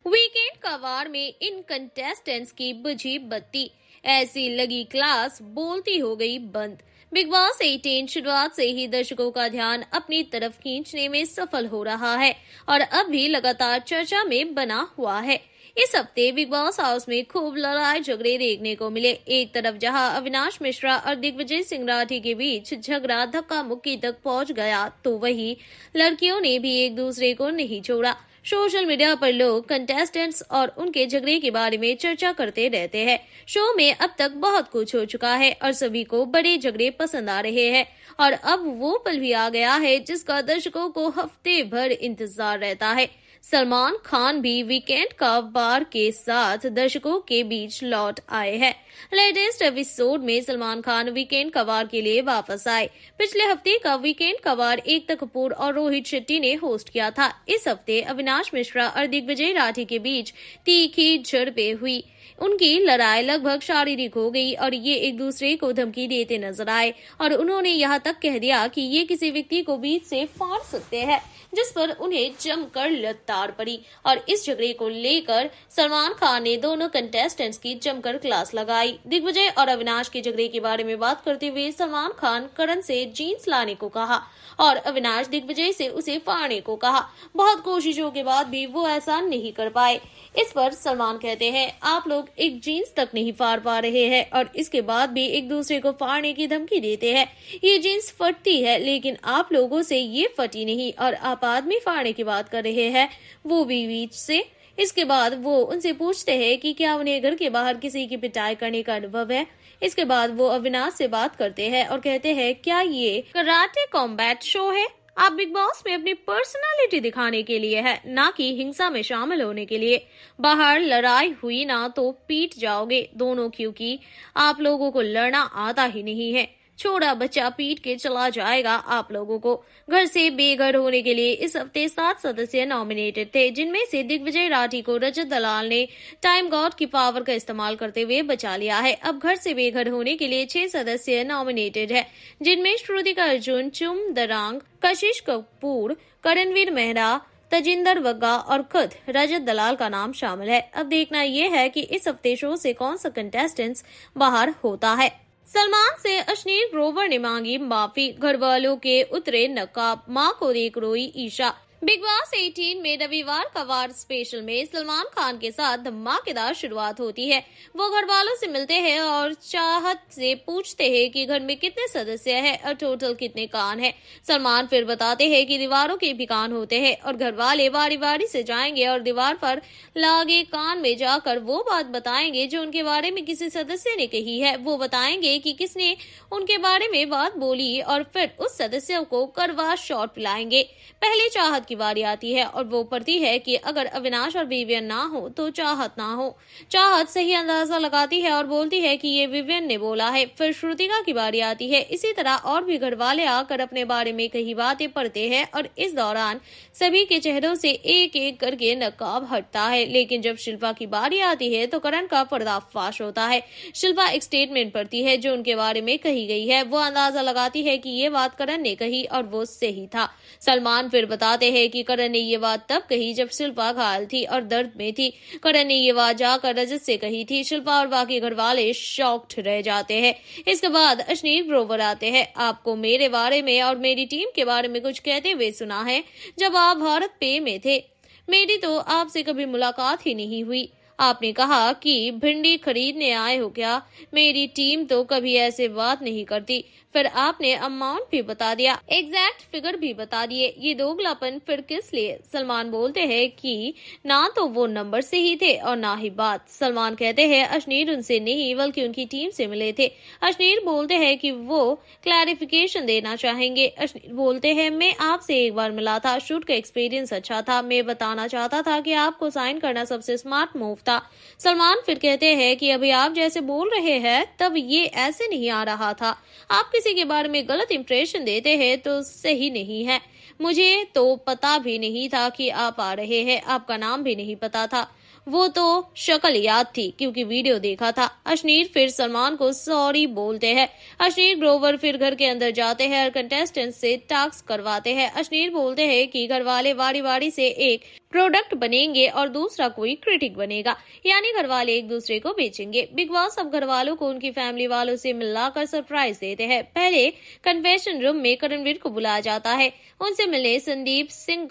वीकेंड का वार में इन कंटेस्टेंट्स की बुझी बत्ती, ऐसी लगी क्लास बोलती हो गई बंद। बिग बॉस 18 शुरुआत से ही दर्शकों का ध्यान अपनी तरफ खींचने में सफल हो रहा है और अब भी लगातार चर्चा में बना हुआ है। इस हफ्ते बिग बॉस हाउस में खूब लड़ाई झगड़े देखने को मिले। एक तरफ जहां अविनाश मिश्रा और दिग्विजय सिंह राठी के बीच झगड़ा धक्का मुक्की तक पहुंच गया, तो वहीं लड़कियों ने भी एक दूसरे को नहीं छोड़ा। सोशल मीडिया पर लोग कंटेस्टेंट्स और उनके झगड़े के बारे में चर्चा करते रहते हैं। शो में अब तक बहुत कुछ हो चुका है और सभी को बड़े झगड़े पसंद आ रहे हैं और अब वो पल भी आ गया है जिसका दर्शकों को हफ्ते भर इंतजार रहता है। सलमान खान भी वीकेंड कबार के साथ दर्शकों के बीच लौट आए हैं। लेटेस्ट एपिसोड में सलमान खान वीकेंड कबार के लिए वापस आए। पिछले हफ्ते का वीकेंड कबार एकता कपूर और रोहित शेट्टी ने होस्ट किया था। इस हफ्ते अविनाश मिश्रा और दिग्विजय राठी के बीच तीखी झड़पें हुई। उनकी लड़ाई लगभग शारीरिक हो गई और ये एक दूसरे को धमकी देते नजर आए और उन्होंने यहाँ तक कह दिया कि ये किसी व्यक्ति को बीच से फाड़ सकते हैं, जिस पर उन्हें जमकर लताड़ पड़ी। और इस झगड़े को लेकर सलमान खान ने दोनों कंटेस्टेंट्स की जमकर क्लास लगाई। दिग्विजय और अविनाश के झगड़े के बारे में बात करते हुए सलमान खान करण से जीन्स लाने को कहा और अविनाश दिग्विजय से उसे फाड़ने को कहा। बहुत कोशिशों के बाद भी वो ऐसा नहीं कर पाए। इस पर सलमान कहते हैं, आप लोग एक जीन्स तक नहीं फाड़ पा रहे हैं और इसके बाद भी एक दूसरे को फाड़ने की धमकी देते हैं। ये जीन्स फटती है लेकिन आप लोगों से ये फटी नहीं और आप आदमी फाड़ने की बात कर रहे हैं, वो भी बीच से। इसके बाद वो उनसे पूछते हैं कि क्या उन्हें घर के बाहर किसी की पिटाई करने का अनुभव है। इसके बाद वो अविनाश से बात करते हैं और कहते हैं, क्या ये कराटे कॉम्बैट शो है? आप बिग बॉस में अपनी पर्सनालिटी दिखाने के लिए है, ना कि हिंसा में शामिल होने के लिए। बाहर लड़ाई हुई ना तो पीट जाओगे दोनों, क्योंकि आप लोगों को लड़ना आता ही नहीं है। छोटा बच्चा पीट के चला जाएगा आप लोगों को। घर से बेघर होने के लिए इस हफ्ते 7 सदस्य नॉमिनेटेड थे, जिनमें से दिग्विजय राठी को रजत दलाल ने टाइम गॉड की पावर का इस्तेमाल करते हुए बचा लिया है। अब घर से बेघर होने के लिए 6 सदस्य नॉमिनेटेड है, जिनमें श्रुतिका अर्जुन, चुम दरांग, कशिश कपूर, करणवीर मेहरा, तजिंदर वग्गा और खुद रजत दलाल का नाम शामिल है। अब देखना यह है कि इस हफ्ते शो से कौन सा कंटेस्टेंट्स बाहर होता है। सलमान से अश्नीर ग्रोवर ने मांगी माफी, घर वालों के उतरे नकाब, मां को देख रोई ईशा। बिग बॉस 18 में रविवार का वार स्पेशल में सलमान खान के साथ धमाकेदार शुरुआत होती है। वो घर वालों से मिलते हैं और चाहत से पूछते हैं कि घर में कितने सदस्य हैं और टोटल कितने कान हैं। सलमान फिर बताते हैं कि दीवारों के भी कान होते हैं और घर वाले बारी बारी से जाएंगे और दीवार पर लागे कान में जाकर वो बात बताएंगे जो उनके बारे में किसी सदस्य ने कही है। वो बताएंगे कि किसने उनके बारे में बात बोली और फिर उस सदस्य को करवा शॉट पिलाएंगे। पहले चाहत की बारी आती है और वो पढ़ती है कि अगर अविनाश और विवियन ना हो तो चाहत ना हो। चाहत सही अंदाजा लगाती है और बोलती है कि ये विवियन ने बोला है। फिर श्रुतिका की बारी आती है। इसी तरह और भी घर वाले आकर अपने बारे में कई बातें पढ़ते हैं और इस दौरान सभी के चेहरों से एक एक करके नकाब हटता है। लेकिन जब शिल्पा की बारी आती है तो करण का पर्दाफाश होता है। शिल्पा एक स्टेटमेंट पढ़ती है जो उनके बारे में कही गई है। वो अंदाजा लगाती है कि ये बात करण ने कही और वो सही था। सलमान फिर बताते हैं कि करण ने ये बात तब कही जब शिल्पा घायल थी और दर्द में थी। करण ने ये बात जाकर रजत से कही थी। शिल्पा और बाकी घर वाले शॉक्ड रह जाते हैं। इसके बाद अश्नीर ग्रोवर आते हैं। आपको मेरे बारे में और मेरी टीम के बारे में कुछ कहते हुए सुना है। जब आप भारत पे में थे, मेरी तो आपसे कभी मुलाकात ही नहीं हुई। आपने कहा कि भिंडी खरीदने आए हो क्या? मेरी टीम तो कभी ऐसे बात नहीं करती। फिर आपने अमाउंट भी बता दिया, एग्जैक्ट फिगर भी बता दिए। ये दोगलापन फिर किस लिए? सलमान बोलते हैं कि ना तो वो नंबर से ही थे और ना ही बात। सलमान कहते हैं अश्नीर उनसे नहीं बल्कि उनकी टीम से मिले थे। अश्नीर बोलते हैं कि वो क्लैरिफिकेशन देना चाहेंगे। अश्नीर बोलते हैं मैं आपसे एक बार मिला था, शूट का एक्सपीरियंस अच्छा था। मैं बताना चाहता था कि आपको साइन करना सबसे स्मार्ट मूव था। सलमान फिर कहते हैं कि अभी आप जैसे बोल रहे हैं तब ये ऐसे नहीं आ रहा था। आप किसी के बारे में गलत इंप्रेशन देते हैं तो सही नहीं है। मुझे तो पता भी नहीं था कि आप आ रहे हैं, आपका नाम भी नहीं पता था। वो तो शक्ल याद थी क्योंकि वीडियो देखा था। अश्नीर फिर सलमान को सॉरी बोलते हैं। अश्नीर ग्रोवर फिर घर के अंदर जाते हैं और कंटेस्टेंट से टास्क करवाते हैं। अश्नीर बोलते हैं कि घर वाले वारी वारी से एक प्रोडक्ट बनेंगे और दूसरा कोई क्रिटिक बनेगा, यानी घर वाले एक दूसरे को बेचेंगे। बिग बॉस अब घर वालों को उनकी फैमिली वालों से मिलाकर सरप्राइज देते हैं। पहले कन्फेशन रूम में करणवीर को बुलाया जाता है। उनसे मिलने संदीप सिंह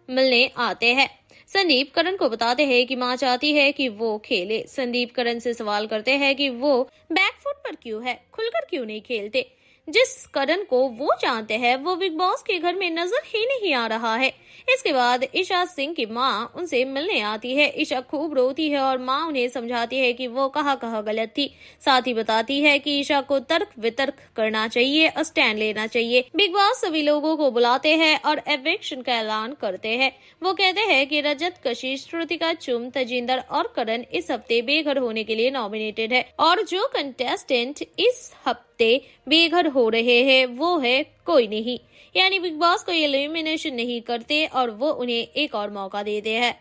मिलने आते हैं। संदीप करण को बताते हैं कि मां चाहती है कि वो खेले। संदीप करण से सवाल करते हैं कि वो बैकफुट पर क्यों है, खुलकर क्यों नहीं खेलते। जिस करण को वो जानते हैं वो बिग बॉस के घर में नजर ही नहीं आ रहा है। इसके बाद ईशा सिंह की मां उनसे मिलने आती है। ईशा खूब रोती है और मां उन्हें समझाती है कि वो कहाँ गलत थी। साथ ही बताती है कि ईशा को तर्क वितर्क करना चाहिए और स्टैंड लेना चाहिए। बिग बॉस सभी लोगों को बुलाते हैं और एविक्शन का ऐलान करते हैं। वो कहते हैं कि रजत, कशिश, श्रुतिका, चुम, तजिंदर और करण इस हफ्ते बेघर होने के लिए नॉमिनेटेड है और जो कंटेस्टेंट इस हफ्ते बेघर हो रहे हैं वो है कोई नहीं, यानी बिग बॉस को एलिमिनेशन नहीं करते और वो उन्हें एक और मौका देते हैं।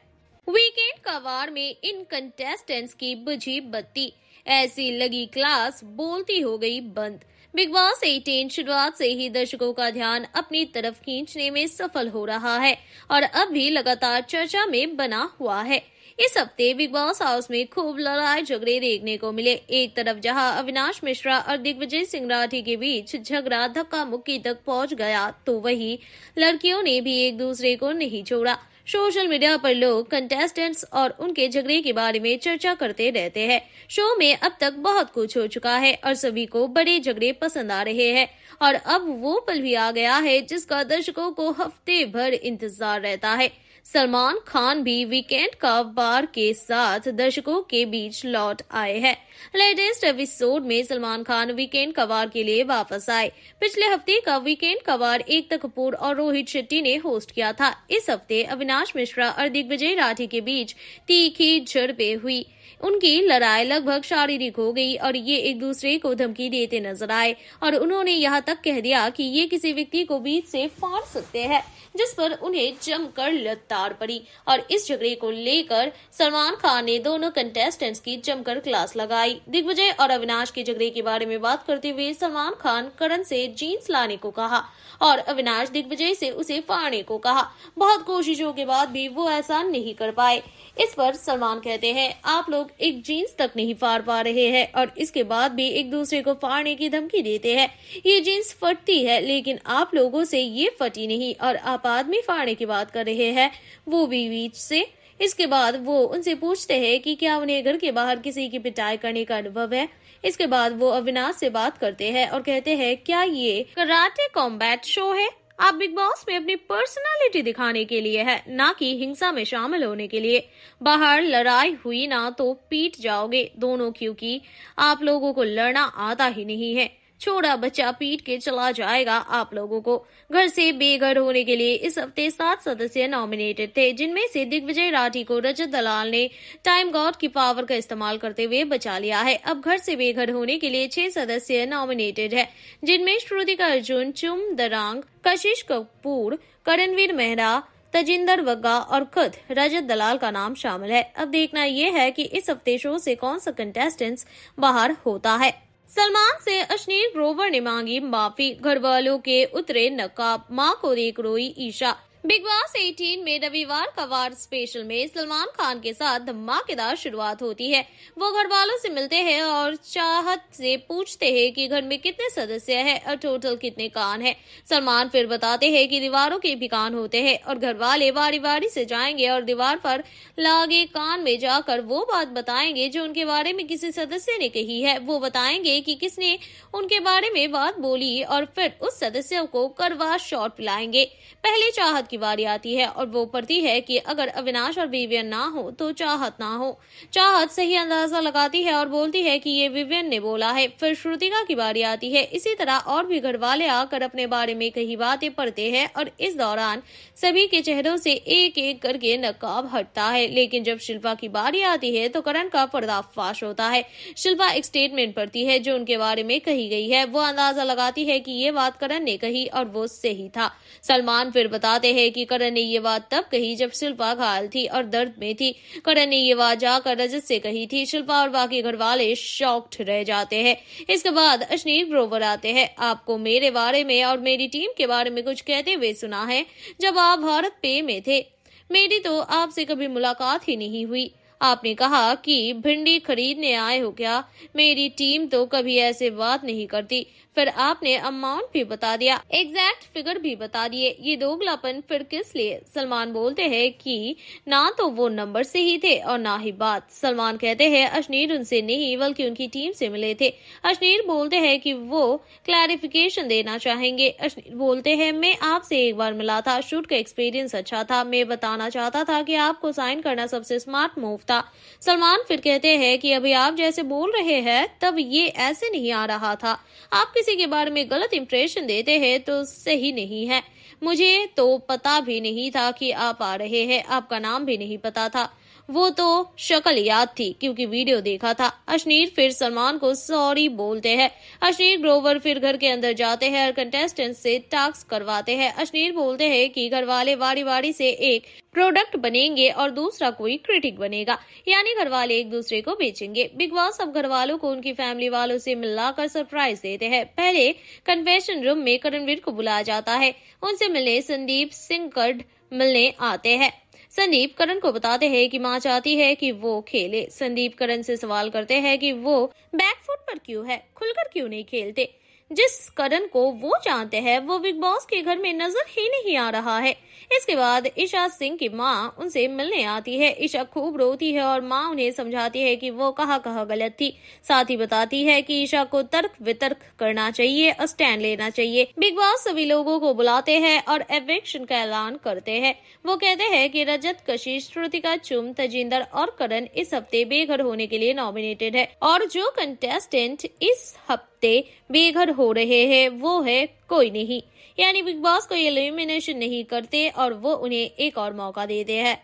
वीकेंड का वार में इन कंटेस्टेंट्स की बुझी बत्ती, ऐसी लगी क्लास बोलती हो गई बंद। बिग बॉस 18 शुरुआत से ही दर्शकों का ध्यान अपनी तरफ खींचने में सफल हो रहा है और अब भी लगातार चर्चा में बना हुआ है। इस हफ्ते बिग बॉस हाउस में खूब लड़ाई झगड़े देखने को मिले। एक तरफ जहां अविनाश मिश्रा और दिग्विजय सिंह राठी के बीच झगड़ा धक्का मुक्की तक पहुंच गया, तो वहीं लड़कियों ने भी एक दूसरे को नहीं छोड़ा। सोशल मीडिया पर लोग कंटेस्टेंट्स और उनके झगड़े के बारे में चर्चा करते रहते हैं। शो में अब तक बहुत कुछ हो चुका है और सभी को बड़े झगड़े पसंद आ रहे हैं और अब वो पल भी आ गया है जिसका दर्शकों को हफ्ते भर इंतजार रहता है। सलमान खान भी वीकेंड का वार के साथ दर्शकों के बीच लौट आए हैं। लेटेस्ट एपिसोड में सलमान खान वीकेंड का वार के लिए वापस आए। पिछले हफ्ते का वीकेंड का वार एकता कपूर और रोहित शेट्टी ने होस्ट किया था। इस हफ्ते अविनाश मिश्रा और दिग्विजय राठी के बीच तीखी झड़पें हुई। उनकी लड़ाई लगभग शारीरिक हो गई और ये एक दूसरे को धमकी देते नजर आए और उन्होंने यहाँ तक कह दिया कि ये किसी व्यक्ति को बीच से फाड़ सकते हैं, जिस पर उन्हें जमकर लताड़ पड़ी और इस झगड़े को लेकर सलमान खान ने दोनों कंटेस्टेंट्स की जमकर क्लास लगाई। दिग्विजय और अविनाश के झगड़े के बारे में बात करते हुए सलमान खान करण से जीन्स लाने को कहा और अविनाश दिग्विजय से उसे फाड़ने को कहा। बहुत कोशिशों के बाद भी वो ऐसा नहीं कर पाए। इस पर सलमान कहते हैं, आप लोग एक जीन्स तक नहीं फाड़ पा रहे हैं और इसके बाद भी एक दूसरे को फाड़ने की धमकी देते हैं। ये जीन्स फटती है लेकिन आप लोगों से ये फटी नहीं और आप आदमी फाड़ने की बात कर रहे हैं, वो भी बीच से। इसके बाद वो उनसे पूछते हैं कि क्या उन्हें घर के बाहर किसी की पिटाई करने का अनुभव है। इसके बाद वो अविनाश से बात करते हैं और कहते हैं, क्या ये कराटे कॉम्बैट शो है? आप बिग बॉस में अपनी पर्सनालिटी दिखाने के लिए है, ना कि हिंसा में शामिल होने के लिए। बाहर लड़ाई हुई ना तो पीट जाओगे दोनों, क्योंकि आप लोगों को लड़ना आता ही नहीं है। छोटा बच्चा पीट के चला जाएगा आप लोगों को। घर से बेघर होने के लिए इस हफ्ते 7 सदस्य नॉमिनेटेड थे, जिनमें से दिग्विजय राठी को रजत दलाल ने टाइम गॉड की पावर का इस्तेमाल करते हुए बचा लिया है। अब घर से बेघर होने के लिए 6 सदस्य नॉमिनेटेड है, जिनमें श्रुतिका अर्जुन, चुम दरांग, कशिश कपूर, करणवीर मेहरा, तजिंदर वग्गा और खुद रजत दलाल का नाम शामिल है। अब देखना यह है कि इस हफ्ते शो से कौन सा कंटेस्टेंट्स बाहर होता है। सलमान से अश्नीर ग्रोवर ने मांगी माफी, घर वालों के उतरे नकाब, मां को देख रोई ईशा। बिग बॉस 18 में रविवार का वार स्पेशल में सलमान खान के साथ धमाकेदार शुरुआत होती है। वो घर वालों से मिलते हैं और चाहत से पूछते हैं कि घर में कितने सदस्य हैं और टोटल कितने कान हैं। सलमान फिर बताते हैं कि दीवारों के भी कान होते हैं और घर वाले बारी बारी से जाएंगे और दीवार पर लागे कान में जाकर वो बात बताएंगे जो उनके बारे में किसी सदस्य ने कही है। वो बताएंगे कि किसने उनके बारे में बात बोली और फिर उस सदस्य को करवा शॉट पिलाएंगे। पहले चाहत की बारी आती है और वो पढ़ती है कि अगर अविनाश और विवियन ना हो तो चाहत ना हो। चाहत सही अंदाजा लगाती है और बोलती है कि ये विवियन ने बोला है। फिर श्रुतिका की बारी आती है। इसी तरह और भी घर वाले आकर अपने बारे में कई बातें पढ़ते हैं और इस दौरान सभी के चेहरों से एक एक करके नकाब हटता है। लेकिन जब शिल्पा की बारी आती है तो करण का पर्दाफाश होता है। शिल्पा एक स्टेटमेंट पढ़ती है जो उनके बारे में कही गई है। वो अंदाजा लगाती है कि ये बात करण ने कही और वो सही था। सलमान फिर बताते हैं है कि करण ने ये बात तब कही जब शिल्पा घायल थी और दर्द में थी। करण ने ये बात जाकर रजत से कही थी। शिल्पा और बाकी घर वाले शॉक्ड रह जाते हैं। इसके बाद अश्नीर ग्रोवर आते हैं। आपको मेरे बारे में और मेरी टीम के बारे में कुछ कहते हुए सुना है। जब आप भारत पे में थे, मेरी तो आपसे कभी मुलाकात ही नहीं हुई। आपने कहा कि भिंडी खरीदने आए हो क्या? मेरी टीम तो कभी ऐसे बात नहीं करती। फिर आपने अमाउंट भी बता दिया, एग्जैक्ट फिगर भी बता दिए। ये दोगलापन फिर किस लिए? सलमान बोलते हैं कि ना तो वो नंबर से ही थे और ना ही बात। सलमान कहते हैं अश्नीर उनसे नहीं बल्कि उनकी टीम से मिले थे। अश्नीर बोलते हैं कि वो क्लैरिफिकेशन देना चाहेंगे। अश्नीर बोलते हैं मैं आपसे एक बार मिला था, शूट का एक्सपीरियंस अच्छा था। मैं बताना चाहता था कि आपको साइन करना सबसे स्मार्ट मूव था। सलमान फिर कहते हैं कि अभी आप जैसे बोल रहे हैं तब ये ऐसे नहीं आ रहा था। आप किसी के बारे में गलत इंप्रेशन देते हैं तो सही नहीं है। मुझे तो पता भी नहीं था कि आप आ रहे हैं, आपका नाम भी नहीं पता था। वो तो शक्ल याद थी क्योंकि वीडियो देखा था। अश्नीर फिर सलमान को सॉरी बोलते हैं। अश्नीर ग्रोवर फिर घर के अंदर जाते हैं और कंटेस्टेंट से टास्क करवाते हैं। अश्नीर बोलते हैं कि घर वाले बारी बारी से एक प्रोडक्ट बनेंगे और दूसरा कोई क्रिटिक बनेगा, यानी घर वाले एक दूसरे को बेचेंगे। बिग बॉस अब घर वालों को उनकी फैमिली वालों से मिलाकर सरप्राइज देते हैं। पहले कन्फेशन रूम में करणवीर को बुलाया जाता है। उनसे मिलने संदीप सिंह मिलने आते हैं। संदीप करण को बताते हैं कि माँ चाहती है कि वो खेले। संदीप करण से सवाल करते हैं कि वो बैकफुट पर क्यों है, खुलकर क्यों नहीं खेलते। जिस करण को वो जानते हैं वो बिग बॉस के घर में नजर ही नहीं आ रहा है। इसके बाद ईशा सिंह की माँ उनसे मिलने आती है। ईशा खूब रोती है और माँ उन्हें समझाती है कि वो कहाँ गलत थी। साथ ही बताती है कि ईशा को तर्क वितर्क करना चाहिए और स्टैंड लेना चाहिए। बिग बॉस सभी लोगों को बुलाते हैं और एविक्शन का ऐलान करते हैं। वो कहते हैं कि रजत, कशिश, श्रुतिका, चुम, तजिंदर और करण इस हफ्ते बेघर होने के लिए नॉमिनेटेड है और जो कंटेस्टेंट इस हफ्ते बेघर हो रहे हैं वो है कोई नहीं, यानी बिग बॉस को एलिमिनेशन नहीं करते और वो उन्हें एक और मौका देते हैं।